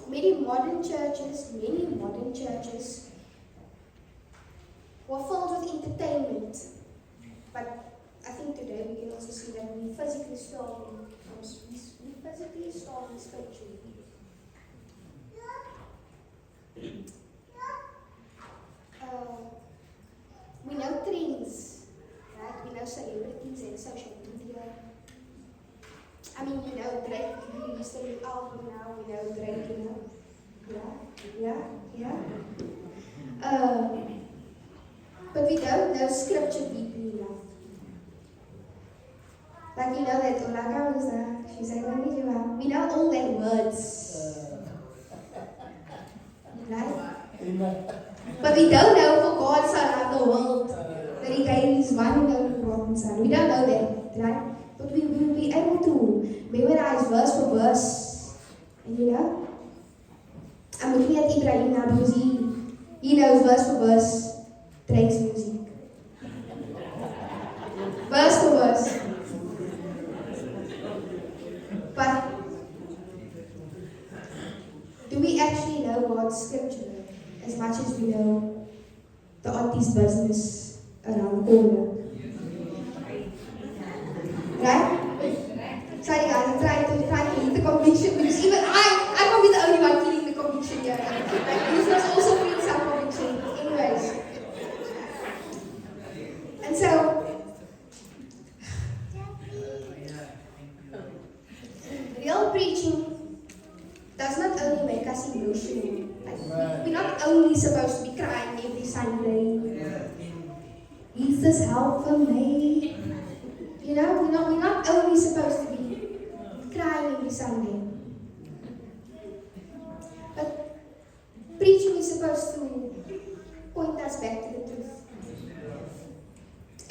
Many modern churches were filled with entertainment, but I think today we can also see that we physically starving spiritually. We know trends, right? We know celebrities and social media. I mean, Drake released a new album now. We know Drake, Yeah. But we don't know scripture deeply enough. Like that Olaga was she said, we know all that words. Right? But we don't know for God so loved the world that he gave his one and only begotten Son. We don't know that, right? But we will be able to memorize verse for verse. And I'm looking at Ibrahim now because he knows verse for verse Drake's music. Verse for verse. But do we actually know God's scripture as much as we know the auntie's business around the corner? Right? Sorry guys, I'm trying to lead the conviction because even I can't be the only one feeling the conviction here. Like, you must also feel some conviction. Anyways. And so, real preaching does not only make us emotional. Like, we're not only supposed to be crying every Sunday. Jesus, help for me. You know, we're not only supposed to be crying every Sunday. But preaching is supposed to point us back to the truth.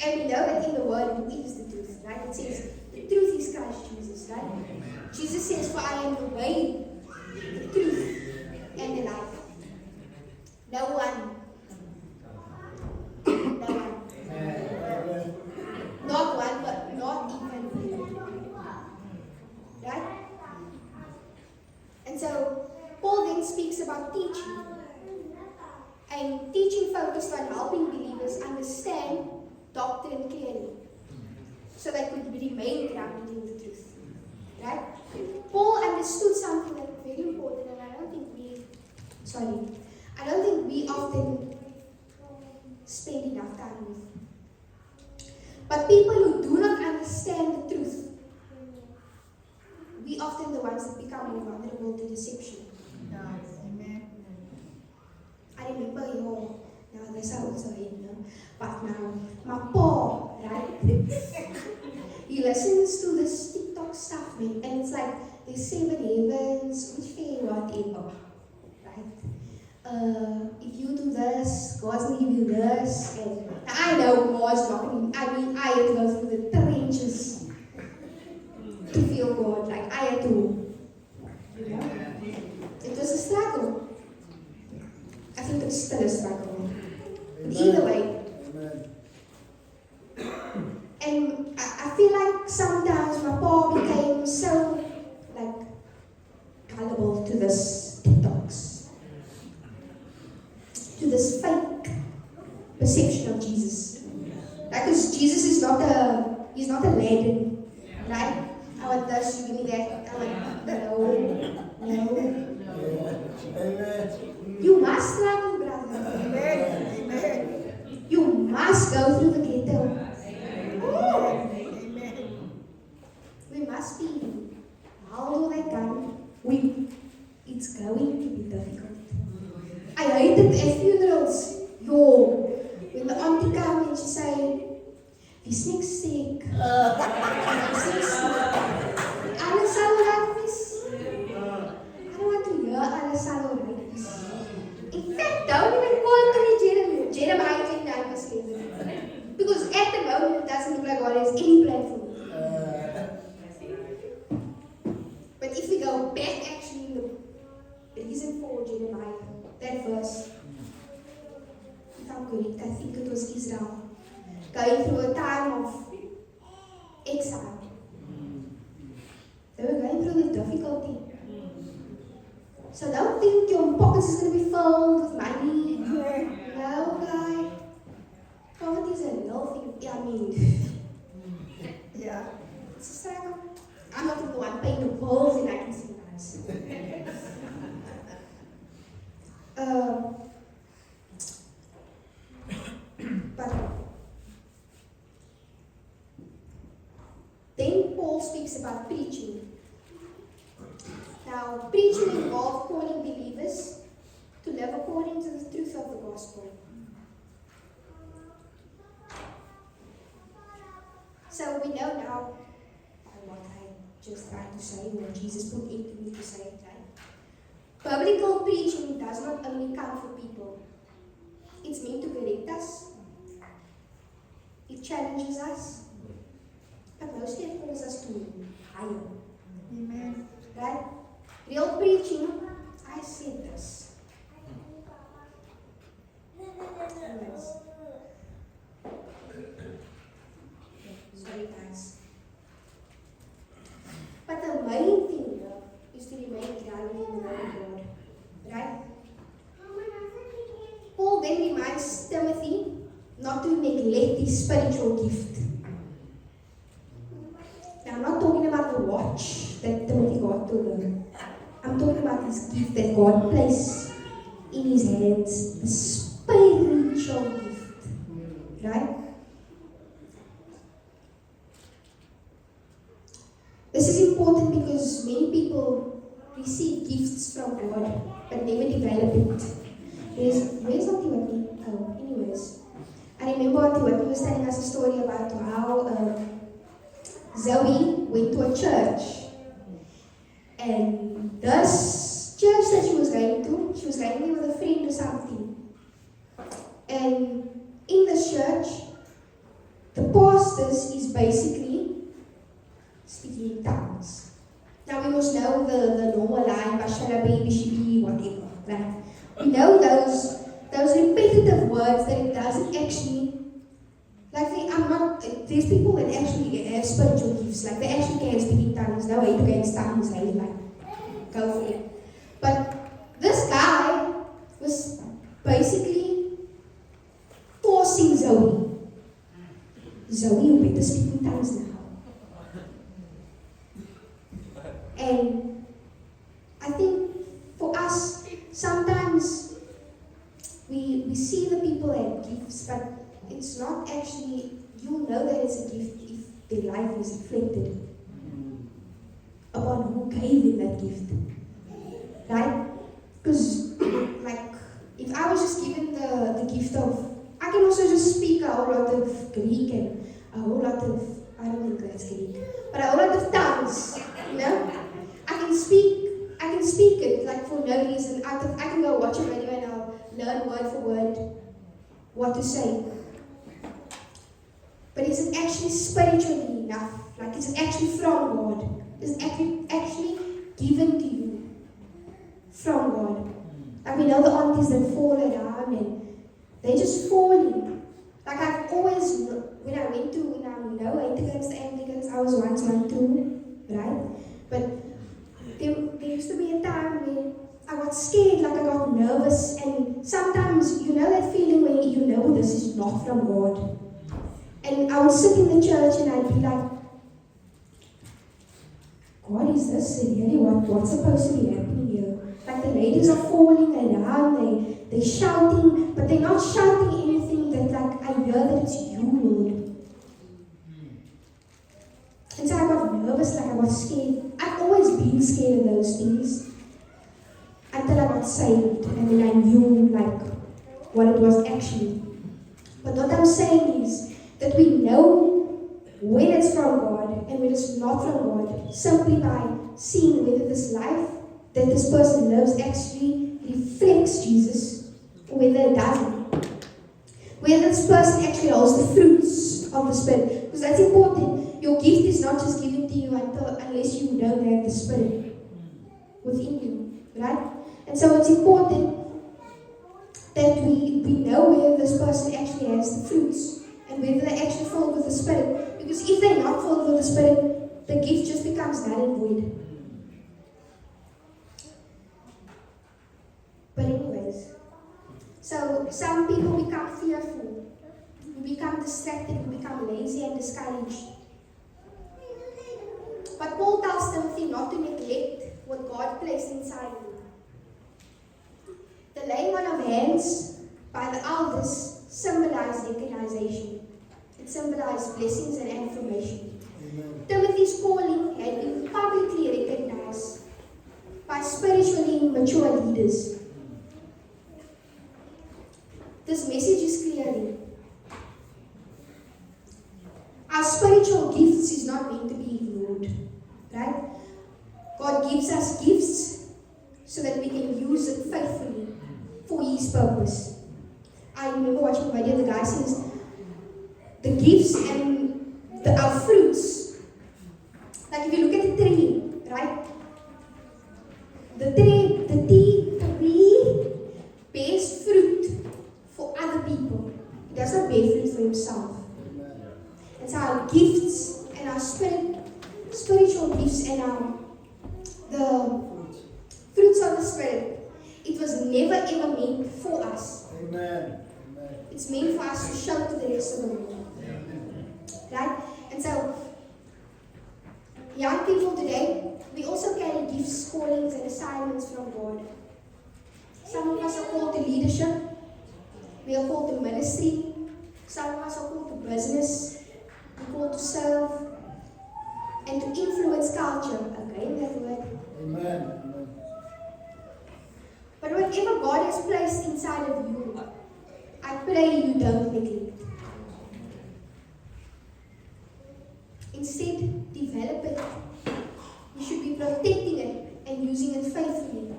And we know that in the Word it is the truth, right? It says, the truth is Christ Jesus, right? Jesus says, for I am the way, the truth, and the life. No one. Not one, but not even one. Right? And so, Paul then speaks about teaching. And teaching focused on helping believers understand doctrine clearly, so they could remain grounded in the truth. Right? Paul understood something that's very important, and I don't think we often spend enough time with. But people who do not understand the truth, we often the ones that become more vulnerable to deception. Amen. I remember now this I also but now my Paul, right? He listens to this TikTok stuff, man, and it's like there's 7 heavens, which fair whatever, right? If you do this, God's gonna give you this, and I know God's not gonna. I had to go through the trenches to feel God. Like I had to, you know, it was a struggle. I think it's still a struggle. But either way. And I feel like sometimes my Paul became so gullible to this TikToks, to this fake perception of Jesus. Because Jesus is he's not a lady, right? I want this, you give me that. I want no. You must struggle, brother. Amen. You must go through the ghetto. Amen. We must be held like gun. It's going to be difficult. I hate it at funerals. When the auntie comes and she say, "Wie's niks sick." Alles sal reg wees. I don't want to hear alles sal reg wees. In fact, don't even call to me Jeremiah 29:11. Because at the moment it doesn't look like God has any plan for me. But if we go back actually in the reason for Jeremiah, that verse, if I'm correct, I think it was Israel going through a time of exile. They were going through the difficulty. So don't think your pockets is going to be filled with money. No, guy. Poverty is a real thing. I mean, Yeah. it's a struggle. I'm not the one paying the bills and I can see guys. But then Paul speaks about preaching. Now, preaching involves calling believers to live according to the truth of the gospel. So we know now by what I just tried to say, what Jesus put into me to say it, right? Biblical preaching does not only come for people. It's meant to correct us. It challenges us. But mostly it calls us to higher. Amen. Right? Real preaching, I said this. Anyways. Sorry guys. But the main thing is to remain grounded in the Word of God. Right? Paul then reminds Timothy not to neglect his spiritual gift. Now I'm not talking about the watch that Timothy got to learn. I'm talking about his gift that God placed in his hands, the spiritual gift. Right? many people receive gifts from God but never develop it. Where's Auntie Whitney? Oh, anyways. I remember Auntie Whitney was telling us a story about how Zoe went to a church. And this church that she was going there with a friend or something. And in this church, the pastors is basically speaking in tongues. Now we must know the normal line, Bashara baby, shibi, whatever, right? We know those repetitive words that it doesn't actually, there's people that actually have spiritual gifts, like they actually can speak in tongues, no way to get tongues, like, go for it. But this guy was basically forcing Zoe. Zoe, you better speak in tongues now. And I think for us, sometimes we see the people have gifts, but it's not actually, you'll know that it's a gift if their life is reflected upon who gave them that gift. Right? Because, like, if I was just given the gift of, I can also just speak a whole lot of Greek and a whole lot of, I don't think that's Greek, but a whole lot of tongues, you know? I can speak it, like, for no reason. I can go watch a video and I'll learn word for word what to say. But is it actually spiritually enough? Like, is it actually from God? Is it actually given to you from God? Like, we know the aunties that fall around and they're just falling. Like, I've always, when I went against the Anglicans, I was once one too, right? But there used to be a time when I got scared, like I got nervous, and sometimes, you know that feeling when you know this is not from God. And I would sit in the church and I'd be like, God, is this really what's supposed to be happening here? Like the ladies are falling around, they're shouting, but they're not shouting anything that, like, I hear that it's you, Lord. And so I got nervous, like I got scared. I've always been scared of those things until I got saved, and then I knew, like, what it was actually. But what I'm saying is that we know when it's from God and when it's not from God simply by seeing whether this life that this person lives actually reflects Jesus or whether it doesn't. Whether this person actually holds the fruits of the Spirit. Because that's important. Your gift is not just given to you unless you don't have the Spirit within you. Right? And so it's important that we know whether this person actually has the fruits. And whether they're actually filled with the Spirit. Because if they're not filled with the Spirit, the gift just becomes null and void. But anyways, so some people become fearful. We become distracted, we become lazy and discouraged. But Paul tells Timothy not to neglect what God placed inside you. The laying on of hands by the elders symbolized recognition. It symbolized blessings and affirmation. Amen. Timothy's calling had been publicly recognized by spiritually mature leaders. This message is clear. Our spiritual gifts is not meant to be ignored. Right? God gives us gifts so that we can use it faithfully for His purpose. I remember watching a video, the guy says, the gifts and our fruits. Like if you look at the tree, right? The tree bears fruit for other people. It does not bear fruit for himself. And so our gifts and our spiritual gifts and the fruits of the Spirit, it was never ever meant for us. Amen. It's meant for us to show to the rest of the world. Right? And so, young people today, we also carry gifts, callings, and assignments from God. Some of us are called to leadership. We are called to ministry. Some of us are called to business. We're called to serve and to influence culture. Again, that word. Instead, develop it. You should be protecting it and using it faithfully.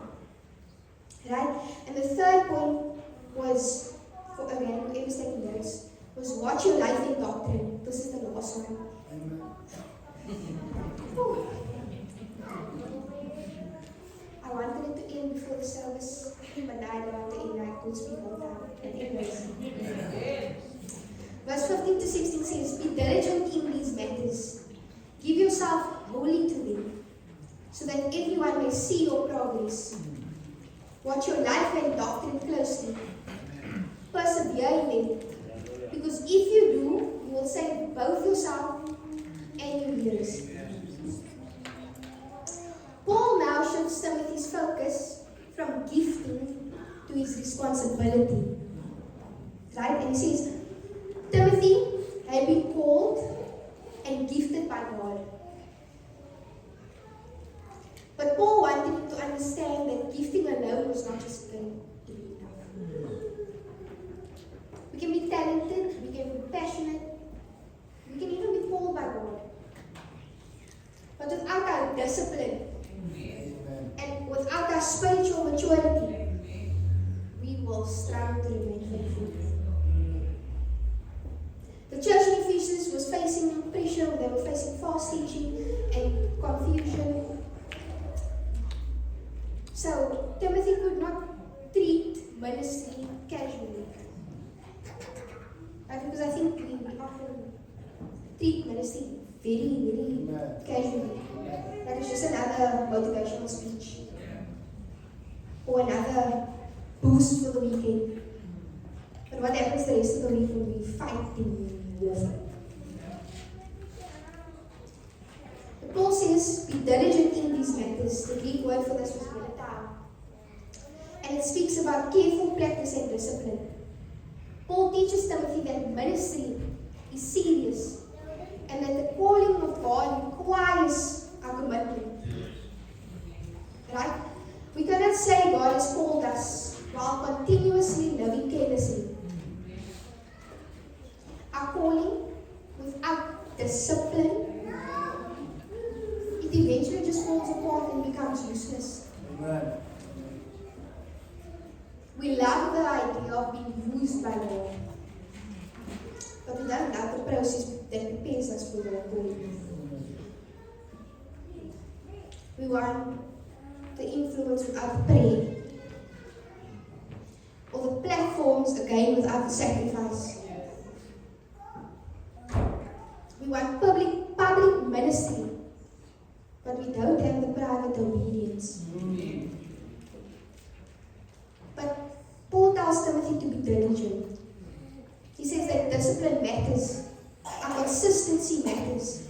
Right? And the third point was, for again, whoever's taking notes, was watch your life in doctrine. This is the last one. Amen. Whew. I wanted it to end before the service, but now I don't want to end. I could speak all time. But anyways. Verse 15 to 16 says, be diligent in these matters. Give yourself wholly to them, so that everyone may see your progress. Watch your life and doctrine closely. Persevere in them. Because if you do, you will save both yourself and your hearers. Paul now shifts Timothy's focus from gifting to his responsibility. Right? And he says, Timothy had been called and gifted by God. But Paul wanted him to understand that gifting alone was not just going to be enough. We can be talented, we can be passionate, we can even be called by God. But without our discipline and without our spiritual maturity, we will struggle to remain faithful. The church in Ephesus was facing pressure, they were facing false teaching and confusion. So Timothy could not treat ministry casually. Right? Because I think we often treat ministry very, very casually. That is just another motivational speech. Or another boost for the weekend. But what happens the rest of the week when we fighting warfare? Paul says, be diligent in these matters. The Greek word for this was militar. And it speaks about careful practice and discipline. Paul teaches Timothy that ministry is serious and that the calling of God requires our commitment. Right? We cannot say God has called us while continuously living carelessly. Our calling without discipline, it eventually just falls apart and becomes useless. Amen. We love the idea of being used by God, but we don't love the process that prepares us for the calling. We want the influence without the prayer, or the platforms again without the sacrifice. We want public ministry, but we don't have the private obedience. But Paul tells Timothy to be diligent. He says that discipline matters, our consistency matters,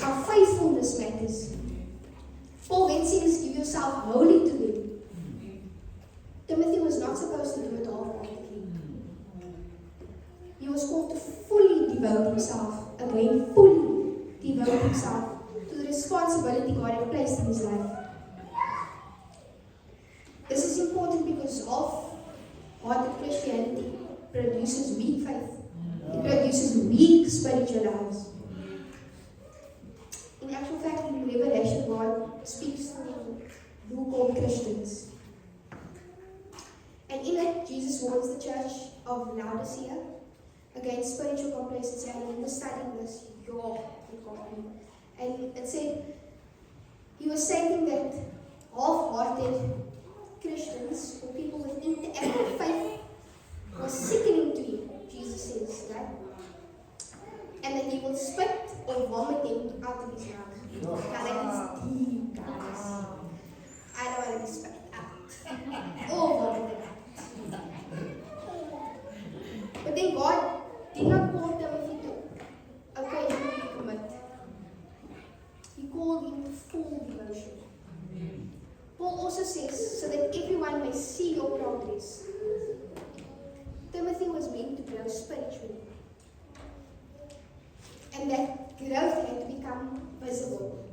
our faithfulness matters. Paul then says, give yourself wholly to them. Timothy was not supposed to do it half-heartedly. He was called to fully devote himself, again, fully devote himself to the responsibility God had placed in his life. This is important because half-hearted Christianity produces weak faith. It produces weak spiritual lives. In actual fact, in Revelation, God speaks to lukewarm Christians. And in it, Jesus warns the church of Laodicea against spiritual complacency. I remember studying this, and it said, he was saying that half-hearted Christians, or people with inactive faith, was sickening to him, Jesus says, right? And that he will spit or vomit them out of his mouth. Now that is deep, guys. I don't want to be spit out. Or vomited out. But then God did not call Timothy to occasionally commit. He called him to full devotion. Paul also says, so that everyone may see your progress. Timothy was meant to grow spiritually. And that growth had to become visible.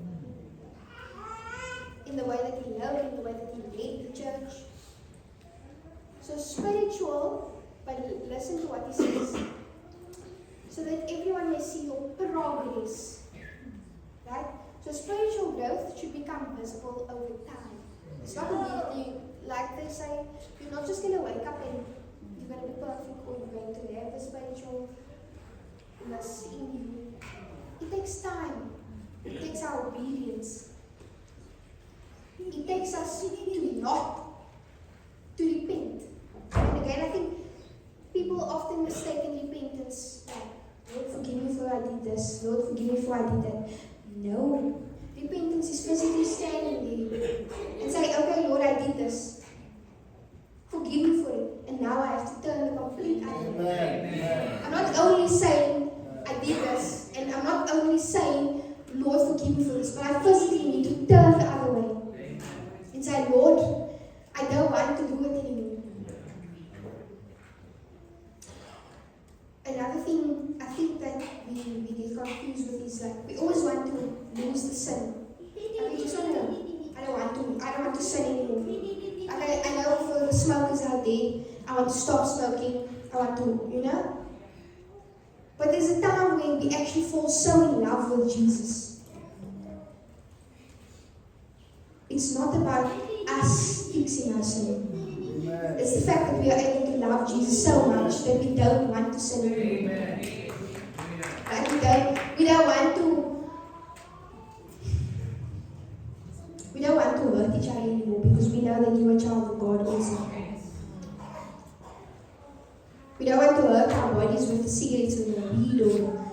In the way that he loved, in the way that he led the church. So spiritual, but listen to what he says. So that everyone may see your progress, growth should become visible over time. It's not immediately, like they say, you're not just going to wake up and you're going to be perfect or you're going to have the spiritualness in you. It takes time. It takes our obedience. It takes us to not to repent. And again, I think people often mistaken repentance like, Lord, forgive me for I did this. Lord, forgive me for I did that. No. Repentance is physically standing there and say, okay, Lord, I did this. Forgive me for it. And now I have to turn the complete other way. Amen. I'm not only saying I did this, and I'm not only saying, Lord, forgive me for this, but I physically need to turn the other way and say, Lord, I don't want to do it anymore. Another thing I think that we get confused with is like we always want to lose the sin. And we just want to, I don't want to sin anymore. Like I know for the smokers out there, I want to stop smoking, I want to, But there's a time when we actually fall so in love with Jesus. It's not about us fixing our sin. Amen. It's the fact that we are able to love Jesus so much that we don't want to sin anymore. Like we don't want to hurt each other anymore because we know that you are a child of God also. We don't want to hurt our bodies with the cigarettes or the weed or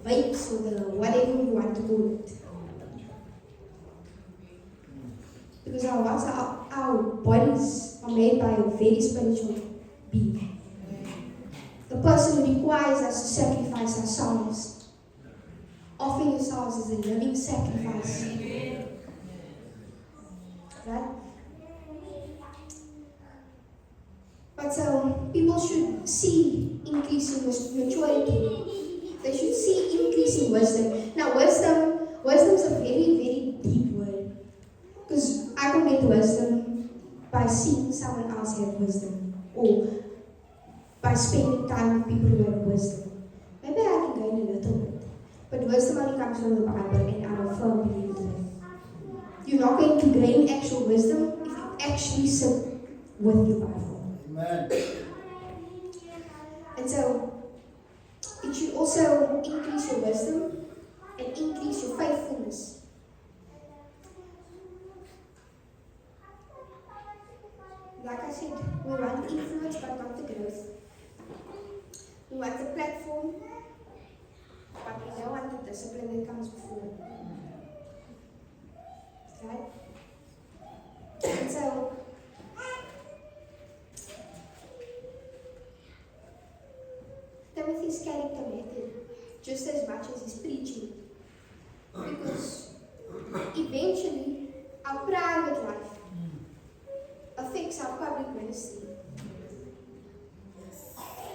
vapes or the whatever we want to call it. Because our bodies are made by a very spiritual being. The person who requires us to sacrifice ourselves. Offering yourselves as a living sacrifice. Right? But so, people should see increasing maturity. They should see increasing wisdom. Now, wisdom is a very, very deep word. Because I can get wisdom by seeing someone else have wisdom. Or by spending time with people who have wisdom. Maybe I can gain a little bit. But wisdom only comes from the Bible, and I'm a firm believer in it. You're not going to gain actual wisdom if you actually sit with the Bible. Amen. And so, it should also increase your wisdom and increase your faithfulness. Like I said, we want influence but not the growth. We want the platform, but we don't want the discipline that comes before it. Right? And so, Timothy's character mattered just as much as his preaching. Because eventually, our private life affects our public ministry.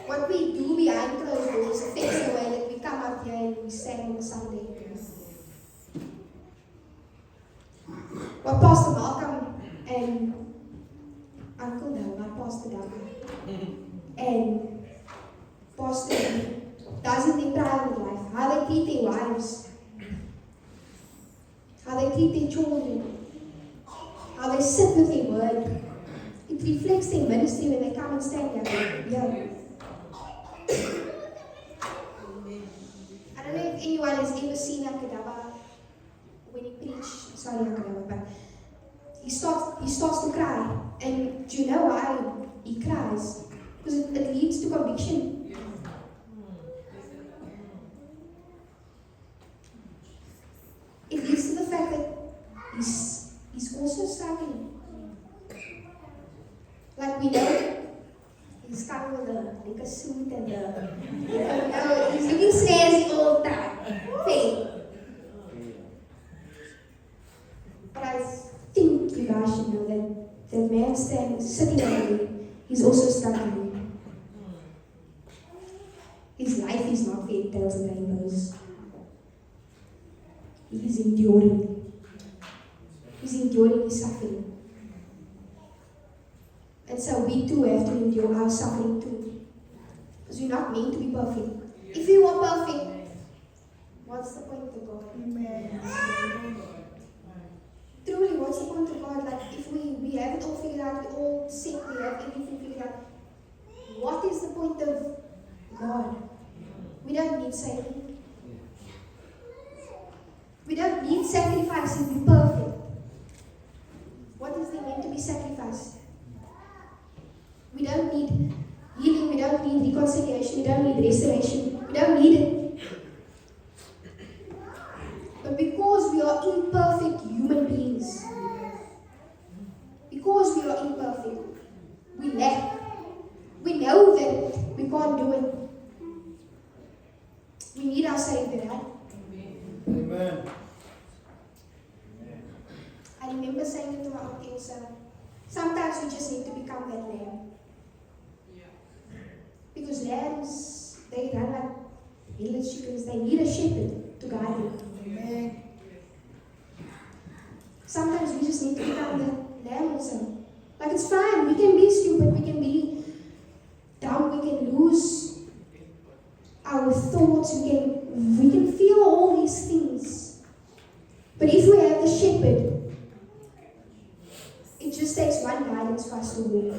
What we do behind closed doors affects the way that we come out here and we stand on Sunday. What Pastor Malcolm and Uncle Doug, not Pastor Doug, and Pastor Lee does in their private life, how they treat their wives, how they treat their children, how they sit with their word. It reflects their ministry when they come and stand there. Yeah. I don't know if anyone has ever seen Akadaba when he preached. Sorry, Akadaba, but he starts to cry. And do you know why he cries? Because it leads to conviction. It leads to the fact that he's also struggling. Like we know, he's coming with a suit and he's looking snazzy all the time. Faith. But I think you guys should know that the man sitting over there, he's also struggling. His life is not fairy tales and rainbows. He's enduring. He's enduring his suffering. And so we too have to endure our suffering too. Because we're not meant to be perfect. If we were perfect, what's the point of God? Amen. We don't need sacrifice to be perfect. What is there meant to be sacrificed? We don't need healing, we don't need reconciliation, we don't need restoration, we don't need it. But because we are imperfect human beings, because we are imperfect, we lack. We know that we can't do it. We need our Savior, right? Amen. I remember saying it to my aunt Elsa, sometimes we just need to become that lamb. Because lambs, they run like village chickens, they need a shepherd to guide them. Amen. Sometimes we just need to become the lamb also. Like it's fine, we can be stupid, we can be dumb, we can lose our thoughts, we can feel all these things. But if we have the shepherd, it just takes one guidance for us to walk.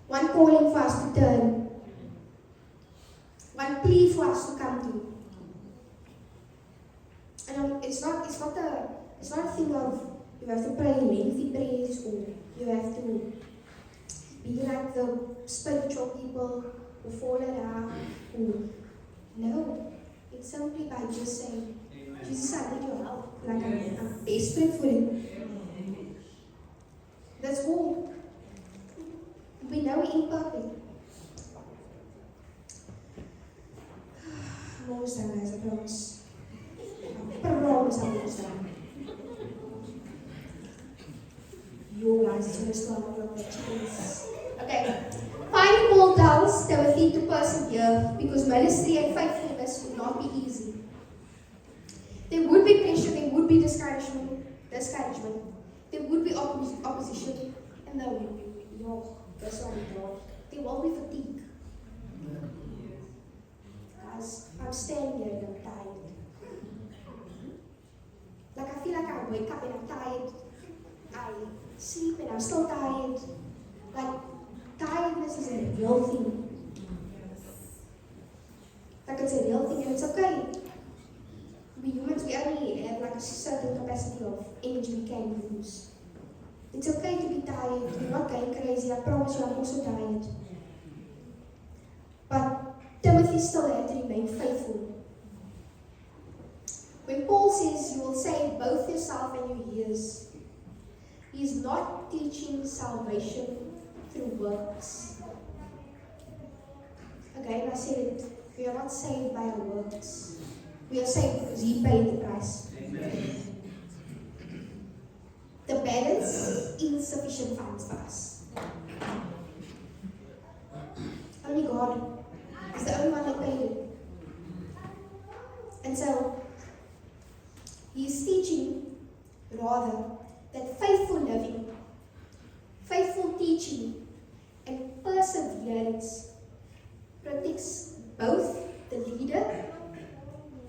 One calling for us to turn. One plea for us to come to. And it's not a thing of you have to pray lengthy prayers or you have to be like the spiritual people who fall around. No, it's simply by just saying, Jesus, I need your help. Like I'm desperate for it. That's all. We know we're imperfect. I'm almost done, guys, I promise. I promise I'm almost done. You guys, it's gonna start with the chickens. Okay. Finally, Paul tells Timothy to persevere because ministry and faithfulness would not be easy. There would be pressure, there would be discouragement, there would be opposition, and there would be there will be fatigue. Guys, I'm standing here and I'm tired. Like I feel like I wake up and I'm tired. I sleep and I'm still tired. Like tiredness is a real thing. Like it's a real thing and it's okay. We humans, we only have like a certain capacity of energy we can use. It's okay to be tired. You're not going crazy. I promise you I'm also tired. But Timothy still had to remain faithful. When Paul says you will save both yourself and your ears, he is not teaching salvation through works. Again, I said it. We are not saved by our works. We are saved because he paid the price. Amen. The balance, insufficient funds for us. Only God is the only one that paid it. And so, he is teaching, rather, that faithful living, faithful teaching, and perseverance protects both the leader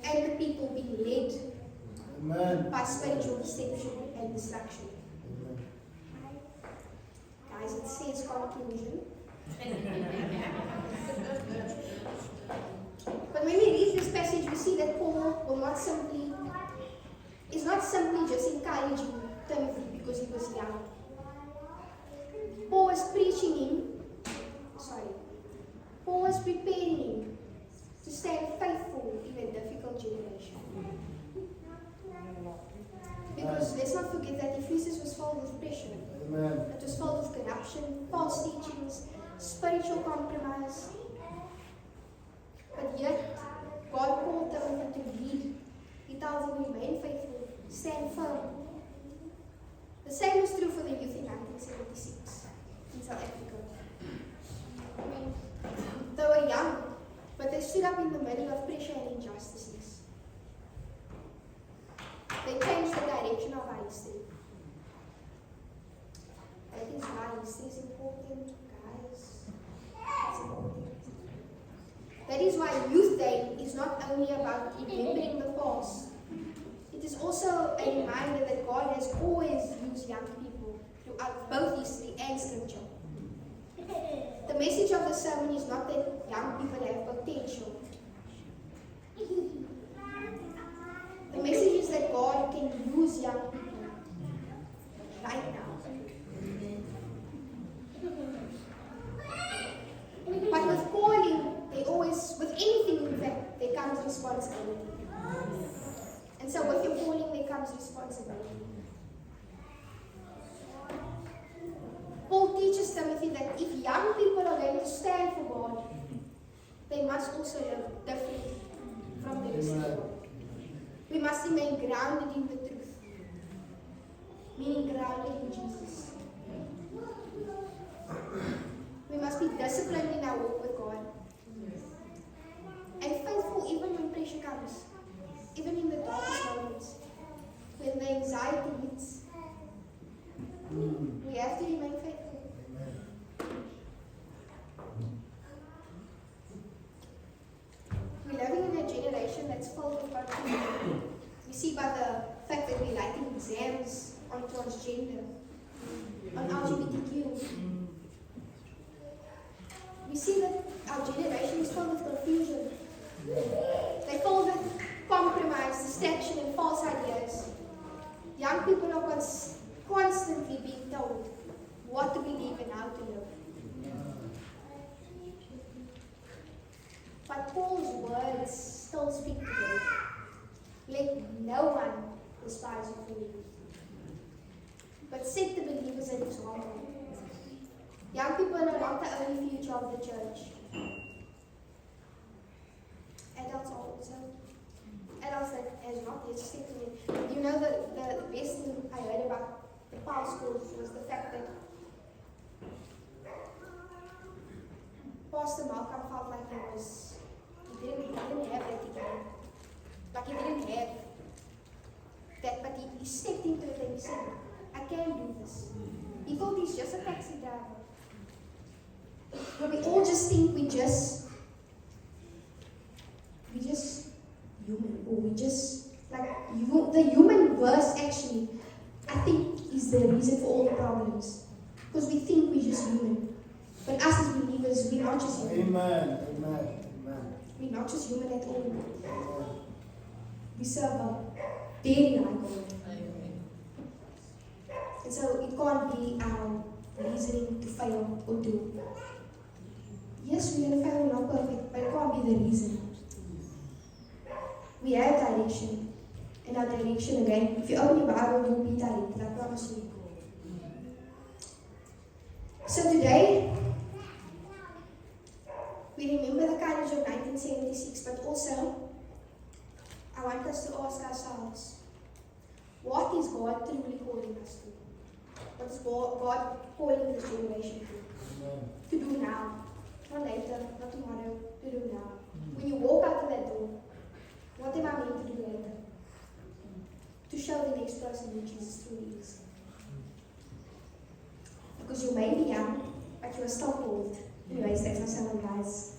and the people being led. Amen. By spiritual deception and destruction. Guys, it says conclusion. But when we read this passage, we see that Paul is not simply just encouraging Timothy because he was young. Paul was preparing him to stand faithful in a difficult generation. Because let's not forget that Ephesus was filled with pressure. Amen. It was filled with corruption, false teachings, spiritual compromise. But yet, God called Timothy to lead. He tells him to remain faithful, stand firm. The same was true for the youth in 1976 in South Africa. I mean, they were young, but they stood up in the middle of pressure and injustices. They changed the direction of our history. That is why history is important, guys. It's important. That is why Youth Day is not only about remembering the past. It is also a reminder that God has always used young people throughout both history and scripture. The message of the sermon is not that young people have potential. The responsibility. And so with your calling there comes responsibility. Paul teaches Timothy that if young people are going to stand for God, they must also live differently from the rest of the world. We must remain grounded in the truth, meaning grounded in Jesus. We must be disciplined in our walk with God. And faithful even when pressure comes, even in the darkest moments, when the anxiety hits. We have to remain faithful. We're living in a generation that's filled with confusion. We see by the fact that we're writing exams on transgender, on LGBTQ. We see that our generation is filled with confusion. They're filled with compromise, distraction, and false ideas. Young people are constantly being told what to believe and how to live. But Paul's words still speak today. Let no one despise you for you, but set the believers an example. Young people are not the only future of the church. Adults are also. Adults that has not yet stepped in it. You know, the best thing I heard about the past schools was the fact that Pastor Malcolm felt like he didn't have that again. Like he didn't have that, but he stepped into it and he said, I can do this. He thought he's just a taxi driver. We all just think we just human, or we just like the human verse actually, I think, is the reason for all the problems. Because we think we're just human. But us as believers, we're not just human. Amen. Amen. Amen. We're not just human at all. Amen. We serve a very high God. And so it can't be our reasoning to fail or do. Yes, we're going to fail, we're not perfect, but it can't be the reason. We have direction. And our direction, again, if you open your Bible, you'll be directed, I promise you. So today, we remember the courage of 1976, but also, I want us to ask ourselves, what is God truly calling us to? What is God calling this generation to? Amen. To do now. Not later, not tomorrow, to do now. When you walk out of that door, what am I meant to do later? To show the next person who Jesus truly is. Because you may be young, but you are still called. Anyways, that's my sermon, guys.